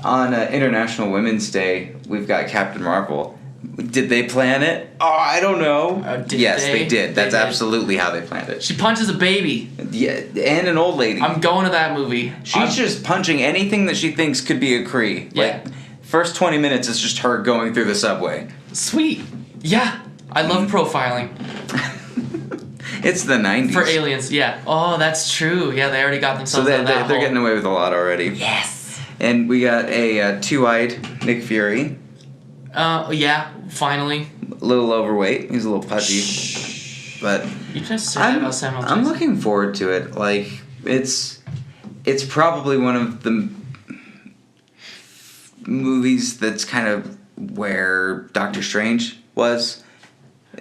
Speaker 4: On International Women's Day, we've got Captain Marvel. Did they plan it? Oh, I don't know. Yes, they did. That's absolutely how they planned it.
Speaker 3: She punches a baby.
Speaker 4: Yeah, and an old lady.
Speaker 3: I'm going to that movie.
Speaker 4: She's just punching anything that she thinks could be a Kree.
Speaker 3: Yeah.
Speaker 4: Like, first 20 minutes is just her going through the subway.
Speaker 3: Sweet. Yeah. I love profiling.
Speaker 4: It's the 90s.
Speaker 3: For aliens, yeah. Oh, that's true. Yeah, they already got themselves out of that
Speaker 4: they're getting away with a lot already.
Speaker 3: Yes.
Speaker 4: And we got a two-eyed Nick Fury.
Speaker 3: Yeah, finally.
Speaker 4: A little overweight. He's a little pudgy. But
Speaker 3: you just said about Samuel Jackson.
Speaker 4: I'm looking forward to it. Like, it's probably one of the movies that's kind of where Doctor Strange was.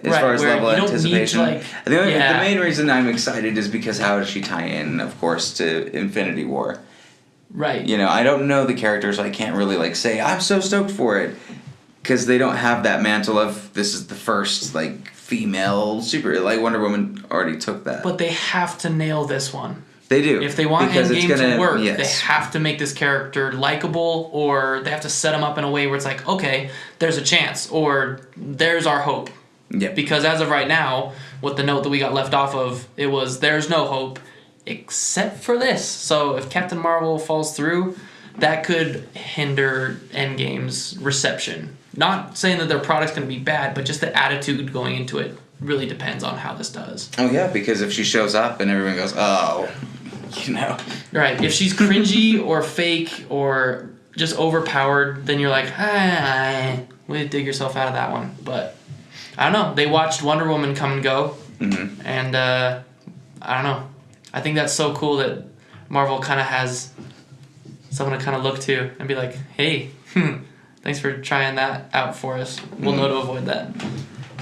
Speaker 4: As far as level of anticipation. The main reason I'm excited is because how does she tie in, of course, to Infinity War?
Speaker 3: Right.
Speaker 4: I don't know the characters. I can't really say I'm so stoked for it because they don't have that mantle of this is the first female super. Wonder Woman already took that.
Speaker 3: But they have to nail this one.
Speaker 4: They do.
Speaker 3: If they want
Speaker 4: because
Speaker 3: Endgame to work,
Speaker 4: yes.
Speaker 3: they have to make this character likable, or they have to set him up in a way where it's like, okay, there's a chance, or there's our hope.
Speaker 4: Yep.
Speaker 3: Because as of right now, with the note that we got left off of, it was there's no hope except for this. So if Captain Marvel falls through, that could hinder Endgame's reception. Not saying that their product's going to be bad, but just the attitude going into it really depends on how this does.
Speaker 4: Oh yeah, because if she shows up and everyone goes, oh, you know.
Speaker 3: Right. If she's cringy or fake or just overpowered, then you're like, way dig yourself out of that one. But I don't know. They watched Wonder Woman come and go, and I don't know. I think that's so cool that Marvel kind of has someone to kind of look to and be like, hey, thanks for trying that out for us. We'll know to avoid that.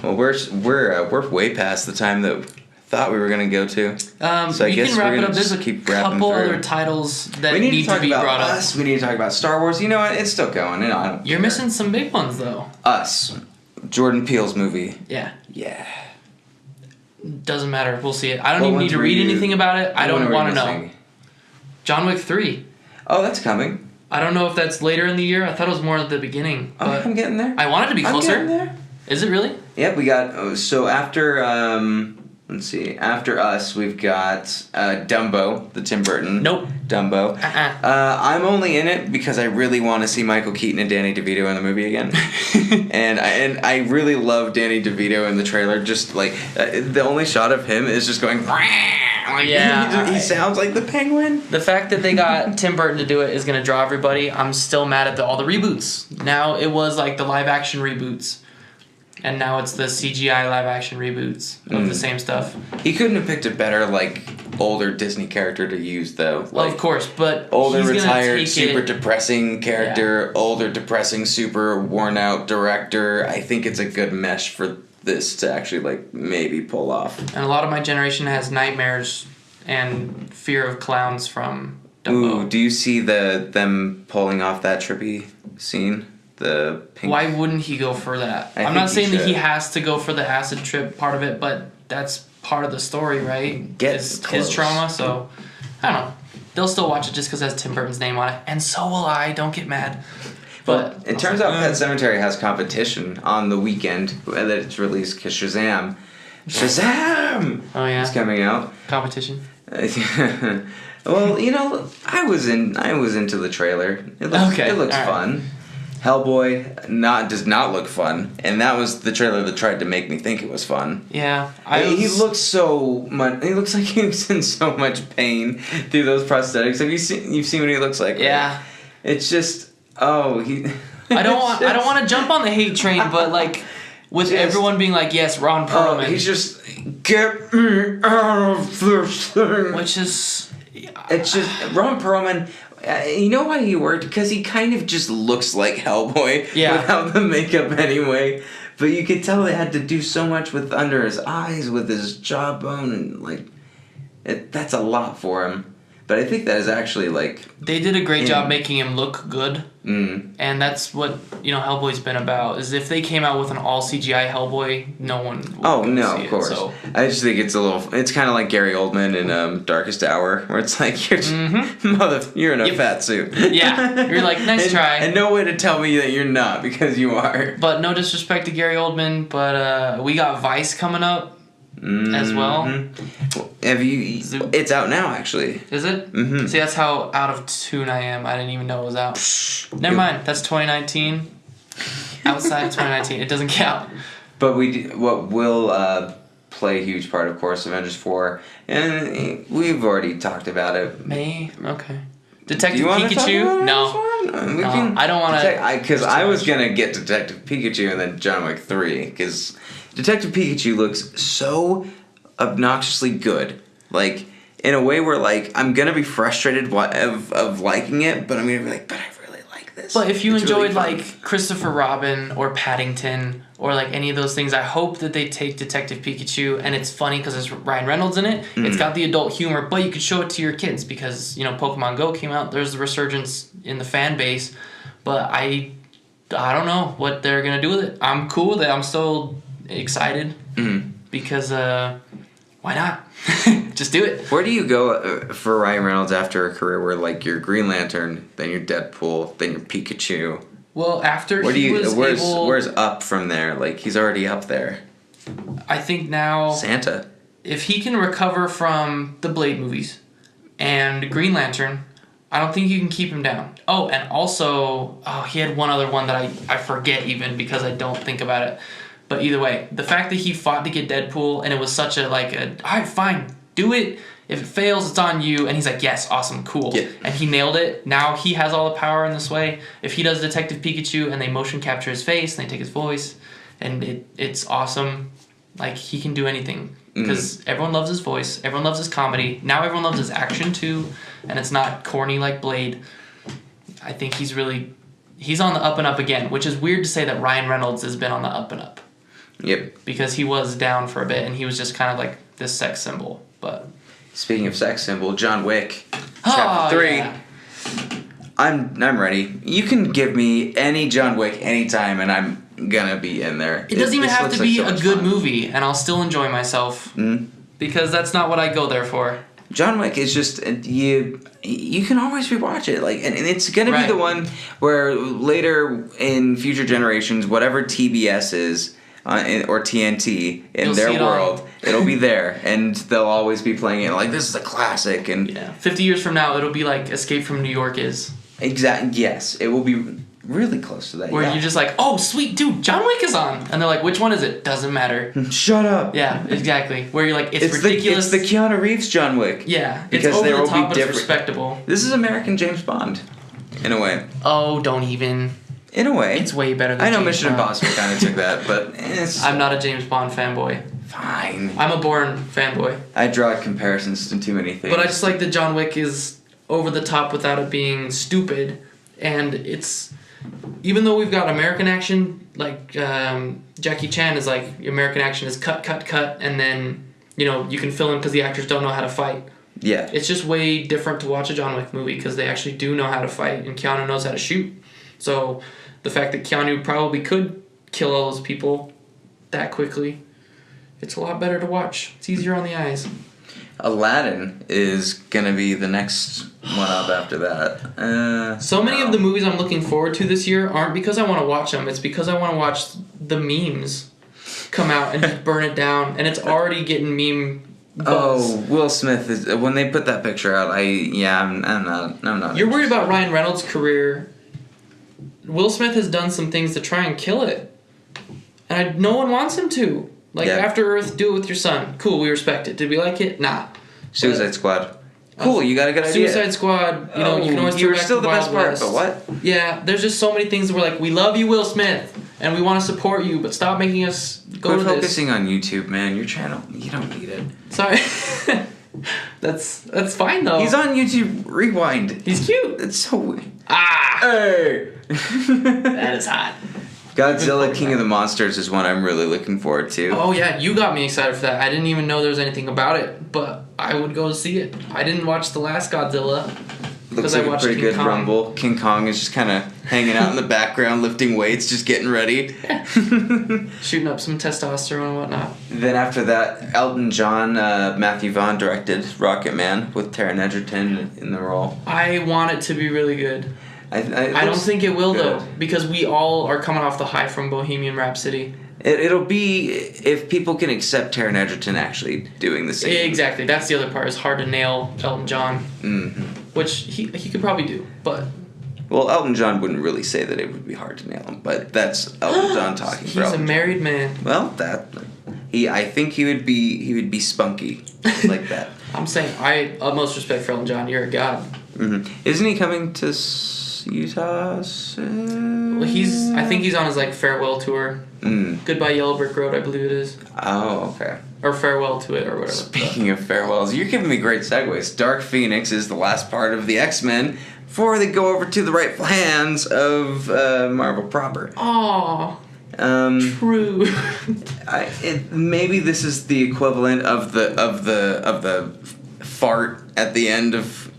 Speaker 4: Well, we're way past the time that we thought we were gonna go to. So I
Speaker 3: we
Speaker 4: guess
Speaker 3: can wrap
Speaker 4: we're
Speaker 3: it
Speaker 4: gonna
Speaker 3: up. There's a
Speaker 4: just keep wrapping
Speaker 3: couple
Speaker 4: through.
Speaker 3: other titles that
Speaker 4: We need to talk
Speaker 3: be
Speaker 4: about
Speaker 3: brought up.
Speaker 4: Us. We need to talk about Star Wars. You know what? It's still going. You know, I don't
Speaker 3: You're
Speaker 4: care.
Speaker 3: missing some big ones though.
Speaker 4: Us. Jordan Peele's movie.
Speaker 3: Yeah.
Speaker 4: Yeah.
Speaker 3: Doesn't matter. We'll see it. I don't
Speaker 4: What
Speaker 3: even
Speaker 4: ones
Speaker 3: need to
Speaker 4: were
Speaker 3: read
Speaker 4: you-
Speaker 3: anything about it. I
Speaker 4: what
Speaker 3: don't
Speaker 4: one
Speaker 3: want
Speaker 4: were
Speaker 3: to
Speaker 4: you
Speaker 3: know.
Speaker 4: missing?
Speaker 3: John Wick 3.
Speaker 4: Oh, that's coming.
Speaker 3: I don't know if that's later in the year. I thought it was more at the beginning.
Speaker 4: Oh,
Speaker 3: But
Speaker 4: I'm getting there.
Speaker 3: I want it to be
Speaker 4: I'm getting
Speaker 3: closer.
Speaker 4: there.
Speaker 3: Is it really?
Speaker 4: Yep, we got. So after, let's see. After Us, we've got Dumbo, the Tim Burton.
Speaker 3: Nope.
Speaker 4: Dumbo.
Speaker 3: Uh-uh.
Speaker 4: I'm only in it because I really want to see Michael Keaton and Danny DeVito in the movie again. and I really love Danny DeVito in the trailer. Just like the only shot of him is just going. Like,
Speaker 3: Yeah.
Speaker 4: he sounds like the penguin.
Speaker 3: The fact that they got Tim Burton to do it is going to draw everybody. I'm still mad at all the reboots. Now it was like the live action reboots. And now it's the CGI live action reboots of the same stuff.
Speaker 4: He couldn't have picked a better older Disney character to use though.
Speaker 3: Well, of course, but
Speaker 4: Older,
Speaker 3: he's gonna
Speaker 4: retired,
Speaker 3: take
Speaker 4: super
Speaker 3: it.
Speaker 4: depressing character, older, depressing, super worn out director. I think it's a good mesh for this to actually maybe pull off.
Speaker 3: And a lot of my generation has nightmares and fear of clowns from Dumbo.
Speaker 4: Ooh, do you see them pulling off that trippy scene? The pink.
Speaker 3: Why wouldn't he go for that?
Speaker 4: I
Speaker 3: I'm
Speaker 4: think
Speaker 3: not
Speaker 4: he
Speaker 3: saying that he
Speaker 4: should.
Speaker 3: has to go for the acid trip part of it, but that's part of the story, right?
Speaker 4: Get
Speaker 3: his
Speaker 4: close.
Speaker 3: trauma, so I don't know. They'll still watch it just because it has Tim Burton's name on it, and so will I. Don't get mad. But
Speaker 4: It turns out Pet Sematary has competition on the weekend that it's released because Shazam!
Speaker 3: Oh yeah,
Speaker 4: is coming out.
Speaker 3: competition.
Speaker 4: Well, I was into the trailer. It looks,
Speaker 3: Okay,
Speaker 4: it looks
Speaker 3: all right.
Speaker 4: fun. Hellboy does not look fun, and that was the trailer that tried to make me think it was fun.
Speaker 3: Yeah,
Speaker 4: He looks so much. He looks like he's in so much pain through those prosthetics. Have you seen? You've seen what he looks like? Right?
Speaker 3: Yeah.
Speaker 4: It's just he.
Speaker 3: I don't want to jump on the hate train, but with
Speaker 4: Just-
Speaker 3: everyone being like, yes, Ron Perlman,
Speaker 4: He's just get me out of this thing.
Speaker 3: which is
Speaker 4: It's just Ron Perlman. You know why he worked? Because he kind of just looks like Hellboy
Speaker 3: Yeah.
Speaker 4: without the makeup anyway. But you could tell they had to do so much with under his eyes, with his jawbone, and that's a lot for him. But I think that is actually
Speaker 3: they did a great
Speaker 4: Yeah.
Speaker 3: job making him look good. And that's what Hellboy's been about. Is if they came out with an all CGI Hellboy, no one would
Speaker 4: Oh
Speaker 3: go
Speaker 4: no,
Speaker 3: see
Speaker 4: of course.
Speaker 3: It, so.
Speaker 4: I just think it's it's kind of like Gary Oldman in Darkest Hour, where it's like you're you're in a
Speaker 3: Yep.
Speaker 4: fat suit.
Speaker 3: Yeah, you're like, nice
Speaker 4: and,
Speaker 3: try.
Speaker 4: and no way to tell me that you're not, because you are.
Speaker 3: But no disrespect to Gary Oldman, but we got Vice coming up as well.
Speaker 4: Have you? It's out now, actually.
Speaker 3: Is it? See, that's how out of tune I am. I didn't even know it was out. Never mind. That's 2019. Outside of 2019, it doesn't count.
Speaker 4: But what will play a huge part, of course, Avengers 4, and we've already talked about it.
Speaker 3: May okay.
Speaker 4: Do
Speaker 3: Detective
Speaker 4: you want to talk
Speaker 3: Pikachu?
Speaker 4: about
Speaker 3: No.
Speaker 4: Avengers 4? We
Speaker 3: No,
Speaker 4: can-
Speaker 3: I don't want to.
Speaker 4: Because I was gonna get Detective Pikachu and then John Wick 3, because Detective Pikachu looks so obnoxiously good, in a way where I'm gonna be frustrated of liking it, but I'm gonna be like, but I really like this.
Speaker 3: But if you
Speaker 4: It's really
Speaker 3: enjoyed
Speaker 4: fun.
Speaker 3: Christopher Robin or Paddington or any of those things, I hope that they take Detective Pikachu, and it's funny because there's Ryan Reynolds in it. It's got the adult humor, but you could show it to your kids because Pokemon Go came out. There's the resurgence in the fan base, but I don't know what they're gonna do with it. I'm cool with it. I'm still excited because why not? Just do it.
Speaker 4: Where do you go for Ryan Reynolds after a career where like you're Green Lantern, then you're Deadpool, then you're Pikachu?
Speaker 3: Well, after
Speaker 4: Where do
Speaker 3: he
Speaker 4: you
Speaker 3: was able...
Speaker 4: where's up from there? Like he's already up there.
Speaker 3: I think now...
Speaker 4: Santa.
Speaker 3: If he can recover from the Blade movies and Green Lantern, I don't think you can keep him down. Oh, and also, he had one other one that I forget even because I don't think about it. But either way, the fact that he fought to get Deadpool and it was such a, all right, fine, do it. If it fails, it's on you. And he's like, yes, awesome, cool.
Speaker 4: Yeah.
Speaker 3: And he nailed it. Now he has all the power in this way. If he does Detective Pikachu and they motion capture his face and they take his voice and it's awesome, like, he can do anything. Because everyone loves his voice. Everyone loves his comedy. Now everyone loves his action, too. And it's not corny like Blade. I think he's on the up and up again, which is weird to say that Ryan Reynolds has been on the up and up.
Speaker 4: Yep.
Speaker 3: Because he was down for a bit, and he was just kind of like this sex symbol. But
Speaker 4: speaking of sex symbol, John Wick, Chapter 3.
Speaker 3: Yeah.
Speaker 4: I'm ready. You can give me any John Wick anytime, and I'm gonna be in there.
Speaker 3: It doesn't even
Speaker 4: this
Speaker 3: have to
Speaker 4: looks
Speaker 3: be
Speaker 4: like so
Speaker 3: a
Speaker 4: much
Speaker 3: good
Speaker 4: fun.
Speaker 3: movie, and I'll still enjoy myself. Because that's not what I go there for.
Speaker 4: John Wick is just you can always rewatch it, like, and it's gonna be
Speaker 3: Right.
Speaker 4: the one where later in future generations, whatever TBS is or TNT in
Speaker 3: You'll
Speaker 4: their
Speaker 3: see it on-
Speaker 4: world, it'll be there, and they'll always be playing it like this is a classic. And
Speaker 3: Yeah. 50 years from now, it'll be like Escape from New York is.
Speaker 4: yes, it will be really close to that.
Speaker 3: Where
Speaker 4: yeah.
Speaker 3: you're just like, oh, sweet, dude, John Wick is on. And they're like, which one is it? Doesn't matter.
Speaker 4: Shut up.
Speaker 3: Yeah, exactly. Where you're like, it's ridiculous.
Speaker 4: It's the Keanu Reeves John Wick.
Speaker 3: Yeah,
Speaker 4: Because
Speaker 3: it's over
Speaker 4: there
Speaker 3: the
Speaker 4: will
Speaker 3: top,
Speaker 4: be
Speaker 3: but
Speaker 4: different.
Speaker 3: it's respectable.
Speaker 4: This is American James Bond, in a way.
Speaker 3: Oh, don't even.
Speaker 4: In a way,
Speaker 3: It's way better than
Speaker 4: I know
Speaker 3: James
Speaker 4: Mission
Speaker 3: Bond.
Speaker 4: Impossible kind of took that, but it's
Speaker 3: I'm not a James Bond fanboy.
Speaker 4: fine.
Speaker 3: I'm a Bourne fanboy.
Speaker 4: I draw comparisons to too many things.
Speaker 3: But I just like that John Wick is over the top without it being stupid. And it's... Even though we've got American action, like Jackie Chan is like, American action is cut, cut, cut, and then, you can fill in because the actors don't know how to fight.
Speaker 4: Yeah.
Speaker 3: It's just way different to watch a John Wick movie because they actually do know how to fight, and Keanu knows how to shoot. So the fact that Keanu probably could kill all those people that quickly, it's a lot better to watch. It's easier on the eyes.
Speaker 4: Aladdin is gonna be the next one up after that.
Speaker 3: So many of the movies I'm looking forward to this year aren't because I want to watch them. It's because I want to watch the memes come out and just burn it down. And it's already getting meme buzz.
Speaker 4: Oh, Will Smith is when they put that picture out. I'm not.
Speaker 3: You're worried about Ryan Reynolds' career. Will Smith has done some things to try and kill it. And no one wants him to. Like,
Speaker 4: Yeah.
Speaker 3: After Earth, do it with your son. Cool, we respect it. Did we like it? Nah.
Speaker 4: Suicide Squad. Cool, you got a good idea.
Speaker 3: Suicide Squad, you can always
Speaker 4: you
Speaker 3: throw
Speaker 4: were
Speaker 3: back
Speaker 4: still
Speaker 3: to
Speaker 4: the best
Speaker 3: Wild
Speaker 4: part,
Speaker 3: West.
Speaker 4: but what?
Speaker 3: Yeah, there's just so many things that we're like, we love you, Will Smith, and we want to support you, but stop making us go
Speaker 4: Quit
Speaker 3: to this.
Speaker 4: focusing on YouTube, man. Your channel, you don't need it.
Speaker 3: Sorry. That's fine, though.
Speaker 4: He's on YouTube. Rewind.
Speaker 3: He's cute.
Speaker 4: It's so weird.
Speaker 3: Ah!
Speaker 4: Hey.
Speaker 3: That is hot.
Speaker 4: Godzilla King of the Monsters is one I'm really looking forward to.
Speaker 3: Oh, yeah, you got me excited for that. I didn't even know there was anything about it, but I would go see it. I didn't watch the last Godzilla.
Speaker 4: Looks
Speaker 3: I
Speaker 4: like a
Speaker 3: watched
Speaker 4: pretty
Speaker 3: King
Speaker 4: good
Speaker 3: Kong.
Speaker 4: rumble. King Kong is just kind of hanging out in the background, lifting weights, just getting ready.
Speaker 3: Shooting up some testosterone and whatnot.
Speaker 4: Then after that, Elton John, Matthew Vaughn directed Rocket Man with Taron Egerton in the role.
Speaker 3: I want it to be really good.
Speaker 4: I
Speaker 3: I don't think it will,
Speaker 4: good.
Speaker 3: though, because we all are coming off the high from Bohemian Rhapsody.
Speaker 4: It'll be if people can accept Taron Egerton actually doing the same.
Speaker 3: Exactly, that's the other part. It's hard to nail Elton John, which he could probably do, but
Speaker 4: Well, Elton John wouldn't really say that it would be hard to nail him, but that's Elton John talking.
Speaker 3: he's
Speaker 4: for
Speaker 3: a
Speaker 4: Elton John.
Speaker 3: married man.
Speaker 4: Well, I think he would be spunky like that.
Speaker 3: I'm saying, utmost respect for Elton John. You're a god.
Speaker 4: Isn't he coming to Utah?
Speaker 3: Well, I think he's on his farewell tour. Goodbye Yellow Brick Road, I believe it is,
Speaker 4: Oh, okay.
Speaker 3: or farewell to it, or whatever.
Speaker 4: Speaking of farewells, you're giving me great segues. Dark Phoenix is the last part of the X-Men before they go over to the rightful hands of Marvel proper.
Speaker 3: Aw, true.
Speaker 4: Maybe this is the equivalent of the fart at the end of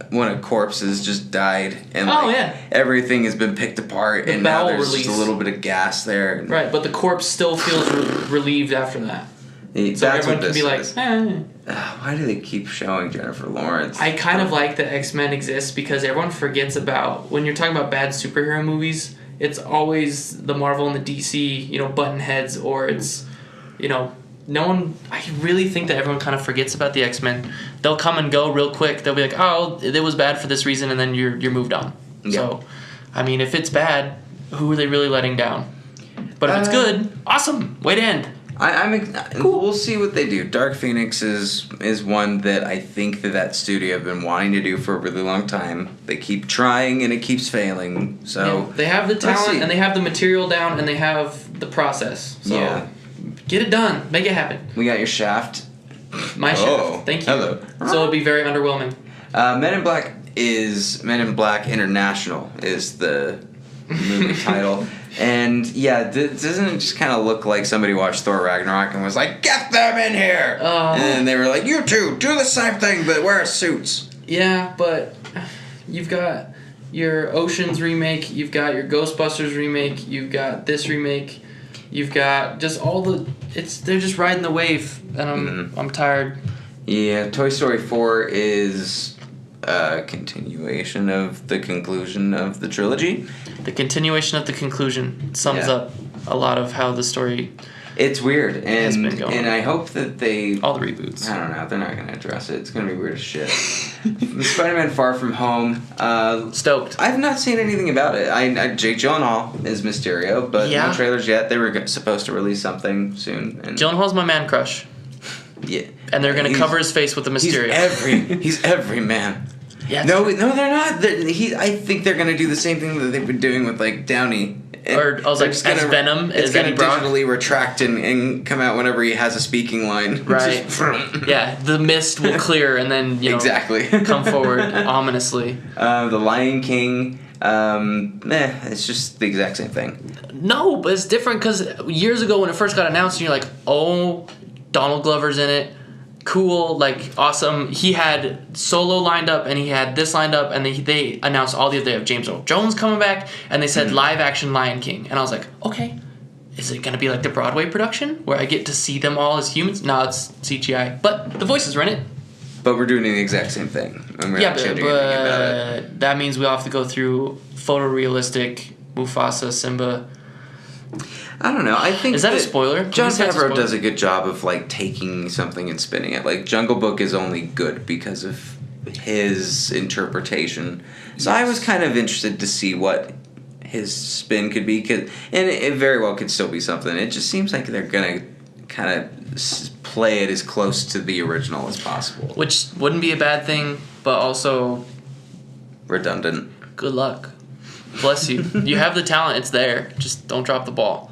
Speaker 4: when a corpse has just died and everything has been picked apart
Speaker 3: The
Speaker 4: and now
Speaker 3: bowel
Speaker 4: there's
Speaker 3: release.
Speaker 4: just a little bit of gas there.
Speaker 3: Right, but the corpse still feels relieved after that. So
Speaker 4: That's
Speaker 3: everyone
Speaker 4: what
Speaker 3: can be like,
Speaker 4: this why do they keep showing Jennifer Lawrence?
Speaker 3: I kind of like that X-Men exists because everyone forgets about, when you're talking about bad superhero movies, it's always the Marvel and the DC, button heads, or it's, no one, I really think that everyone kind of forgets about the X-Men. They'll come and go real quick. They'll be like, oh, it was bad for this reason, and then you're moved on.
Speaker 4: Yeah.
Speaker 3: So, I mean, if it's bad, who are they really letting down? But if it's good, awesome, way to end.
Speaker 4: Cool. We'll see what they do. Dark Phoenix is one that I think that studio have been wanting to do for a really long time. They keep trying and it keeps failing. So
Speaker 3: they have the talent and they have the material down and they have the process. So get it done. Make it happen.
Speaker 4: We got your Shaft.
Speaker 3: My Shaft. Thank you.
Speaker 4: Hello.
Speaker 3: So it'll be very underwhelming.
Speaker 4: Men in Black International is the movie title. And doesn't it just kind of look like somebody watched Thor Ragnarok and was like, get them in here! And then they were like, you two, do the same thing but wear suits.
Speaker 3: Yeah, but you've got your Oceans remake, you've got your Ghostbusters remake, you've got this remake, you've got just all the... They're just riding the wave, and I'm tired.
Speaker 4: Yeah, Toy Story 4 is a continuation of the conclusion of the trilogy.
Speaker 3: The continuation of the conclusion sums up a lot of how the story...
Speaker 4: It's weird,
Speaker 3: has been going.
Speaker 4: And I hope that they...
Speaker 3: All the reboots.
Speaker 4: I don't know, they're not going to address it. It's going to be weird as shit. Spider-Man Far From Home.
Speaker 3: Stoked.
Speaker 4: I've not seen anything about it. Jake Gyllenhaal is Mysterio, but no trailers yet. They were supposed to release something soon. And
Speaker 3: Gyllenhaal's my man crush.
Speaker 4: Yeah.
Speaker 3: And they're going to cover his face with the Mysterio.
Speaker 4: He's every man.
Speaker 3: Yeah,
Speaker 4: no, they're not. I think they're gonna do the same thing that they've been doing with like Downey.
Speaker 3: Or I was like, as Venom,
Speaker 4: it's
Speaker 3: gonna
Speaker 4: digitally retract and come out whenever he has a speaking line.
Speaker 3: Right. Yeah, the mist will clear and then
Speaker 4: exactly
Speaker 3: come forward ominously.
Speaker 4: The Lion King. It's just the exact same thing.
Speaker 3: No, but it's different because years ago when it first got announced, you're like, oh, Donald Glover's in it. Cool, like awesome. He had Solo lined up and he had this lined up, and they announced all the other day of James Earl Jones coming back, and they said live action Lion King, and I was like, okay, is it gonna be like the Broadway production where I get to see them all as humans? No, it's CGI, but the voices are in it.
Speaker 4: But we're doing the exact same thing. And we're not changing anything about it.
Speaker 3: That means we all have to go through photorealistic Mufasa, Simba.
Speaker 4: I don't know. I think
Speaker 3: is that a spoiler?
Speaker 4: Jon Favreau does a good job of like taking something and spinning it. Like Jungle Book is only good because of his interpretation. So I was kind of interested to see what his spin could be, and it very well could still be something. It just seems like they're gonna kind of play it as close to the original as possible,
Speaker 3: which wouldn't be a bad thing, but also
Speaker 4: redundant.
Speaker 3: Good luck. Bless you. You have the talent. It's there. Just don't drop the ball.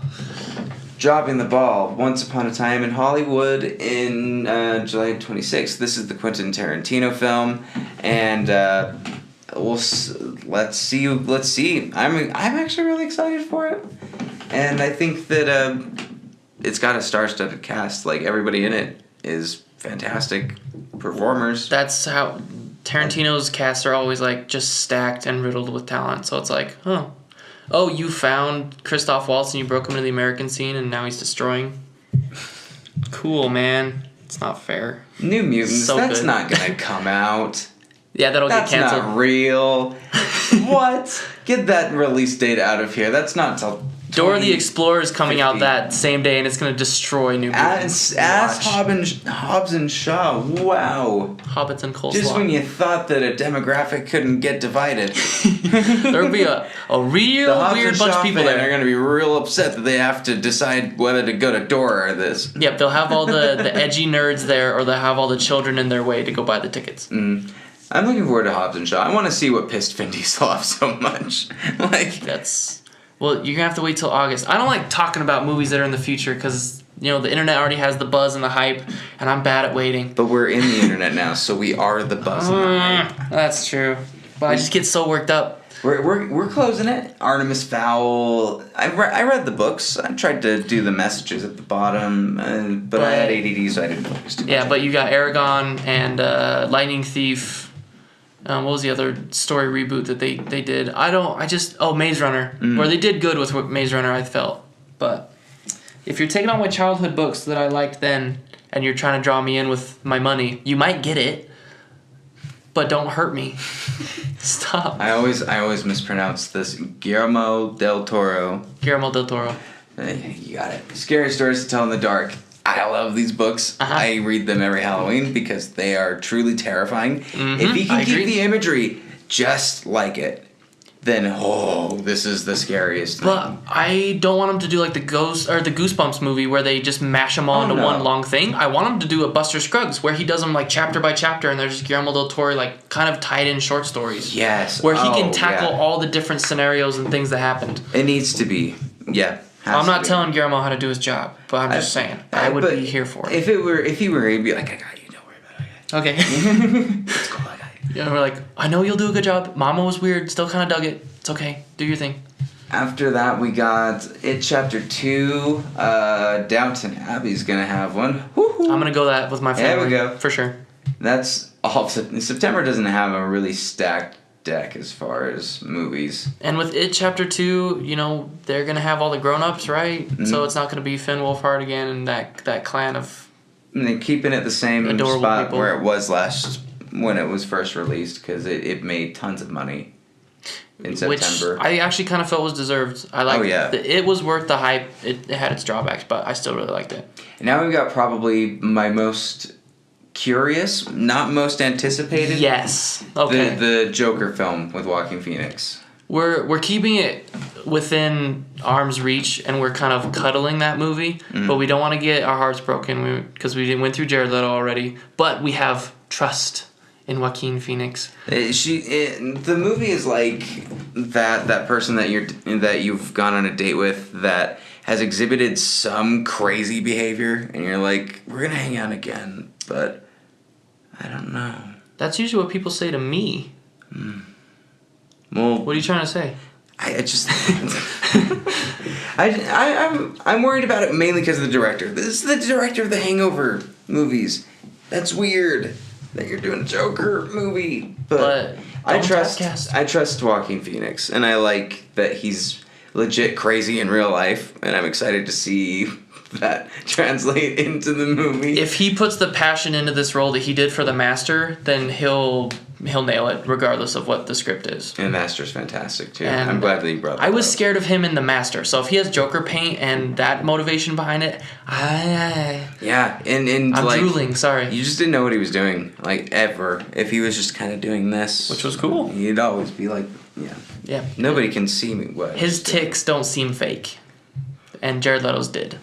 Speaker 4: Dropping the ball. Once Upon a Time in Hollywood in July 26th. This is the Quentin Tarantino film, and let's see. I'm actually really excited for it, and I think that it's got a star-studded cast. Like everybody in it is fantastic performers.
Speaker 3: That's how Tarantino's casts are always like just stacked and riddled with talent. So it's like, oh, you found Christoph Waltz and you broke him into the American scene and now he's destroying. Cool, man. It's not fair.
Speaker 4: New Mutants.
Speaker 3: So
Speaker 4: that's
Speaker 3: good.
Speaker 4: not gonna come out.
Speaker 3: Yeah, that'll get canceled.
Speaker 4: That's not real. What? Get that release date out of here. That's not till
Speaker 3: Dora the Explorer is coming out that same day, and it's going to destroy New Mutants.
Speaker 4: As Hobbs and Shaw. Wow.
Speaker 3: Hobbits and coleslaw.
Speaker 4: Just when you thought that a demographic couldn't get divided.
Speaker 3: There would be a real weird bunch of people there.
Speaker 4: They're going to be real upset that they have to decide whether to go to Dora or this.
Speaker 3: Yep, they'll have all the edgy nerds there, or they'll have all the children in their way to go buy the tickets.
Speaker 4: I'm looking forward to Hobbs and Shaw. I want to see what pissed Vin Diesel off so much.
Speaker 3: Well, you're going to have to wait till August. I don't like talking about movies that are in the future because, the internet already has the buzz and the hype, and I'm bad at waiting.
Speaker 4: But we're in the internet now, so we are the buzz and the hype.
Speaker 3: That's true. But I just get so worked up.
Speaker 4: We're closing it. Artemis Fowl. I read the books. I tried to do the messages at the bottom, but I had ADD, so I didn't focus too much.
Speaker 3: Yeah, but you got Aragon and Lightning Thief. What was the other story reboot that they did? Maze Runner. Where they did good with Maze Runner, I felt. But if you're taking on my childhood books that I liked then, and you're trying to draw me in with my money, you might get it, but don't hurt me. Stop.
Speaker 4: I always mispronounce this. Guillermo del Toro.
Speaker 3: Guillermo del Toro.
Speaker 4: You got it. Scary Stories to Tell in the Dark. I love these books. I read them every Halloween because they are truly terrifying. If he can keep the imagery just like it, then this is the scariest thing.
Speaker 3: But I don't want him to do like the Ghost or the Goosebumps movie where they just mash them all into one long thing. I want him to do a Buster Scruggs where he does them like chapter by chapter, and there's Guillermo del Toro like kind of tied in short stories.
Speaker 4: Yes.
Speaker 3: Where he can tackle all the different scenarios and things that happened.
Speaker 4: It needs to be. Yeah.
Speaker 3: I'm not telling Guillermo how to do his job, but I'm just saying I would be here for it.
Speaker 4: If he were, he'd be like, I got you. Don't worry about it.
Speaker 3: Okay.
Speaker 4: Let's go. I got you.
Speaker 3: Yeah, we're like, I know you'll do a good job. Mama was weird. Still kind of dug it. It's okay. Do your thing.
Speaker 4: After that, we got It Chapter 2. Downton Abbey's gonna have one. Woo-hoo.
Speaker 3: I'm gonna go that with my family.
Speaker 4: There we go.
Speaker 3: For sure.
Speaker 4: That's all. September doesn't have a really stacked deck as far as movies.
Speaker 3: And with It Chapter 2, you know, they're going to have all the grown-ups, right? So it's not going to be Finn Wolfhard again and that clan of
Speaker 4: And they're keeping it the same
Speaker 3: adorable
Speaker 4: spot
Speaker 3: people.
Speaker 4: where it was when it was first released, because it made tons of money in September.
Speaker 3: Which I actually kind of felt was deserved. I like it was worth the hype. It had its drawbacks, but I still really liked it.
Speaker 4: And now we've got probably my most curious, not most anticipated.
Speaker 3: Yes. Okay.
Speaker 4: The Joker film with Joaquin Phoenix.
Speaker 3: We're keeping it within arm's reach, and we're kind of cuddling that movie, but we don't want to get our hearts broken because we went through Jared Leto already. But we have trust in Joaquin Phoenix.
Speaker 4: The movie is like that person that you've gone on a date with that has exhibited some crazy behavior, and you're like, we're gonna hang out again, but I don't know.
Speaker 3: That's usually what people say to me.
Speaker 4: Well,
Speaker 3: what are you trying to say?
Speaker 4: I just I'm worried about it mainly because of the director. This is the director of the Hangover movies. That's weird that you're doing a Joker movie, but I trust Joaquin Phoenix, and I like that he's legit crazy in real life, and I'm excited to see that translate into the movie.
Speaker 3: If he puts the passion into this role that he did for The Master, then he'll nail it regardless of what the script is.
Speaker 4: And Master's fantastic too.
Speaker 3: And
Speaker 4: I'm glad that you brought that
Speaker 3: I was
Speaker 4: up.
Speaker 3: scared of him in The Master, so if he has Joker paint and that motivation behind it,
Speaker 4: yeah, and
Speaker 3: I'm
Speaker 4: like,
Speaker 3: drooling, sorry.
Speaker 4: You just didn't know what he was doing, like, ever. If he was just kind of doing this,
Speaker 3: Which was cool.
Speaker 4: You'd always be like,
Speaker 3: Yeah.
Speaker 4: nobody can see me. What
Speaker 3: His tics don't seem fake. And Jared Leto's did.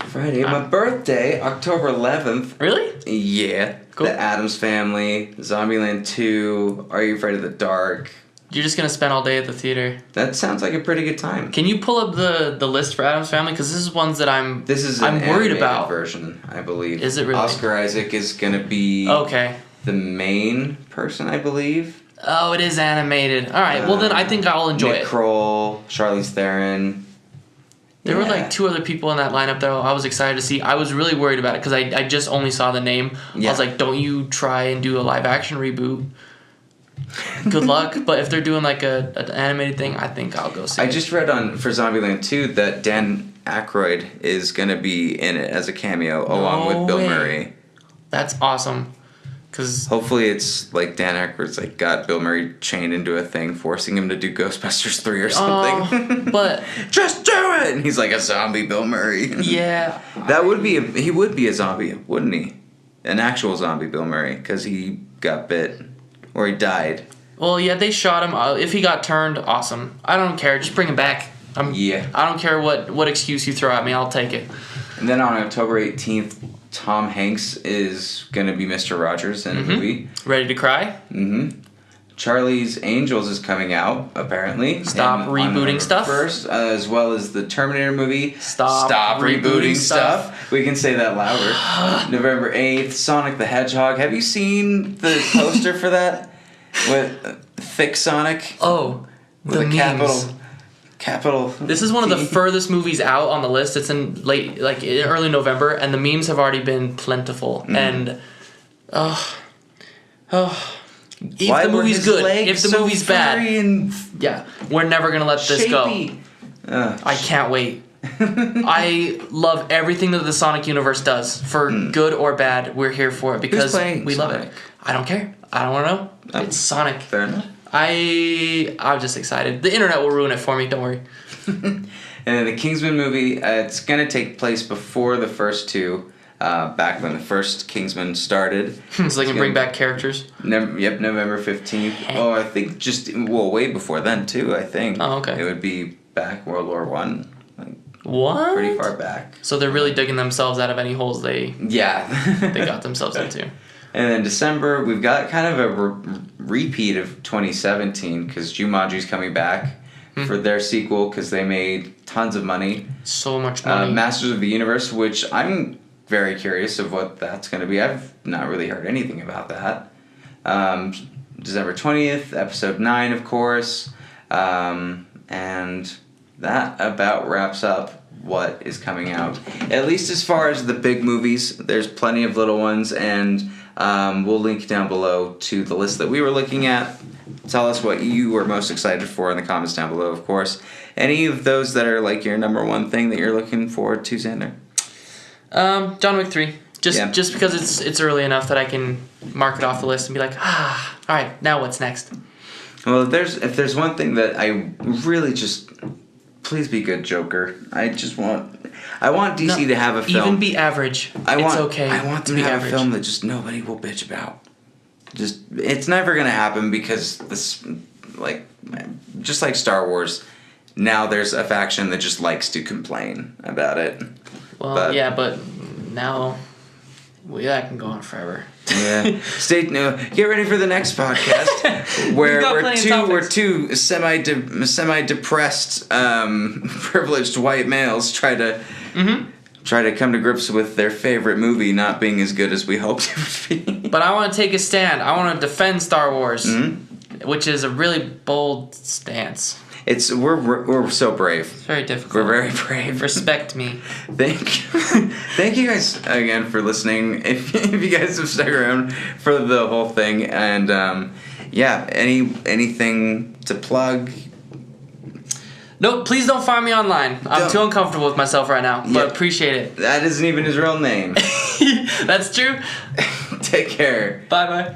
Speaker 4: Friday, my birthday, October 11th.
Speaker 3: Really?
Speaker 4: Yeah.
Speaker 3: Cool.
Speaker 4: The Addams Family, Zombieland 2, Are You Afraid of the Dark?
Speaker 3: You're just gonna spend all day at the theater.
Speaker 4: That sounds like a pretty good time.
Speaker 3: Can you pull up the list for Addams Family? Because this is ones that I'm
Speaker 4: This is
Speaker 3: I'm
Speaker 4: an
Speaker 3: worried
Speaker 4: animated
Speaker 3: about.
Speaker 4: version, I believe.
Speaker 3: Is it really?
Speaker 4: Oscar Isaac is gonna be
Speaker 3: Okay.
Speaker 4: the main person, I believe.
Speaker 3: Oh, it is animated. All right. Well, then I think I'll enjoy
Speaker 4: Nick
Speaker 3: it.
Speaker 4: Kroll, Charlize Theron.
Speaker 3: There were
Speaker 4: Yeah.
Speaker 3: like two other people in that lineup though I was excited to see. I was really worried about it because I just only saw the name.
Speaker 4: Yeah.
Speaker 3: I was like, don't you try and do a live action reboot. Good luck. But if they're doing like an animated thing, I think I'll go see it.
Speaker 4: I just read for Zombieland 2 that Dan Aykroyd is going to be in it as a cameo along with Bill
Speaker 3: way.
Speaker 4: Murray.
Speaker 3: That's awesome. Cause
Speaker 4: Hopefully it's like Dan Aykroyd's like got Bill Murray chained into a thing, forcing him to do Ghostbusters 3 or something.
Speaker 3: But
Speaker 4: just do it! And he's like a zombie Bill Murray.
Speaker 3: yeah.
Speaker 4: He would be a zombie, wouldn't he? An actual zombie Bill Murray, because he got bit. Or he died.
Speaker 3: Well, yeah, they shot him. If he got turned, awesome. I don't care. Just bring him back. I don't care what excuse you throw at me. I'll take it.
Speaker 4: And then on October 18th, Tom Hanks is going to be Mr. Rogers in a movie.
Speaker 3: Ready to cry?
Speaker 4: Mm-hmm. Charlie's Angels is coming out, apparently.
Speaker 3: Stop rebooting stuff.
Speaker 4: First, as well as the Terminator movie.
Speaker 3: Stop rebooting stuff.
Speaker 4: We can say that louder. November 8th, Sonic the Hedgehog. Have you seen the poster for that? With Thick Sonic?
Speaker 3: Oh,
Speaker 4: With
Speaker 3: the
Speaker 4: a
Speaker 3: memes.
Speaker 4: capital.
Speaker 3: This is one of the
Speaker 4: T.
Speaker 3: furthest movies out on the list. It's in early November, and the memes have already been plentiful. And, if
Speaker 4: Why
Speaker 3: the
Speaker 4: were
Speaker 3: movie's
Speaker 4: his
Speaker 3: good,
Speaker 4: legs
Speaker 3: if the
Speaker 4: so
Speaker 3: movie's bad,
Speaker 4: furry and
Speaker 3: yeah, we're never gonna let this go.
Speaker 4: shapey?
Speaker 3: I can't wait. I love everything that the Sonic universe does, for good or bad. We're here for it because we love it. I don't care. I don't want to know. It's Sonic.
Speaker 4: Fair enough.
Speaker 3: I'm just excited. The internet will ruin it for me. Don't worry.
Speaker 4: And then the Kingsman movie, it's going to take place before the first two, back when the first Kingsman started.
Speaker 3: So they can bring back characters?
Speaker 4: November 15th. Oh, I think way before then, too, I think.
Speaker 3: Oh, okay.
Speaker 4: It would be back World War One.
Speaker 3: What?
Speaker 4: Pretty far back.
Speaker 3: So they're really digging themselves out of any holes they got themselves into.
Speaker 4: And then December, we've got kind of a repeat of 2017, because Jumanji's coming back for their sequel, because they made tons of money.
Speaker 3: So much money.
Speaker 4: Masters of the Universe, which I'm very curious of what that's going to be. I've not really heard anything about that. December 20th, episode 9, of course. And that about wraps up what is coming out. At least as far as the big movies, there's plenty of little ones, and we'll link down below to the list that we were looking at. Tell us what you were most excited for in the comments down below, of course. Any of those that are like your number one thing that you're looking forward to, Zander?
Speaker 3: John Wick 3. Just because it's early enough that I can mark it off the list and be like, all right, now what's next?
Speaker 4: Well, if there's one thing that I really just... Please be good, Joker. I want DC to have a film.
Speaker 3: Even be average. It's okay.
Speaker 4: I want them to have a film that just nobody will bitch about. It's never gonna happen because this, just like Star Wars, now there's a faction that just likes to complain about it.
Speaker 3: Well, but now, that can go on forever.
Speaker 4: Yeah. Get ready for the next podcast where two semi-depressed, privileged white males try to come to grips with their favorite movie not being as good as we hoped it would be.
Speaker 3: But I want to take a stand. I want to defend Star Wars, which is a really bold stance.
Speaker 4: We're so brave.
Speaker 3: It's very difficult.
Speaker 4: We're very brave.
Speaker 3: Respect me.
Speaker 4: Thank you guys again for listening. If you guys have stuck around for the whole thing, and anything to plug?
Speaker 3: Nope, please don't find me online. I'm too uncomfortable with myself right now, but appreciate it.
Speaker 4: That isn't even his real name.
Speaker 3: That's true.
Speaker 4: Take care.
Speaker 3: Bye-bye.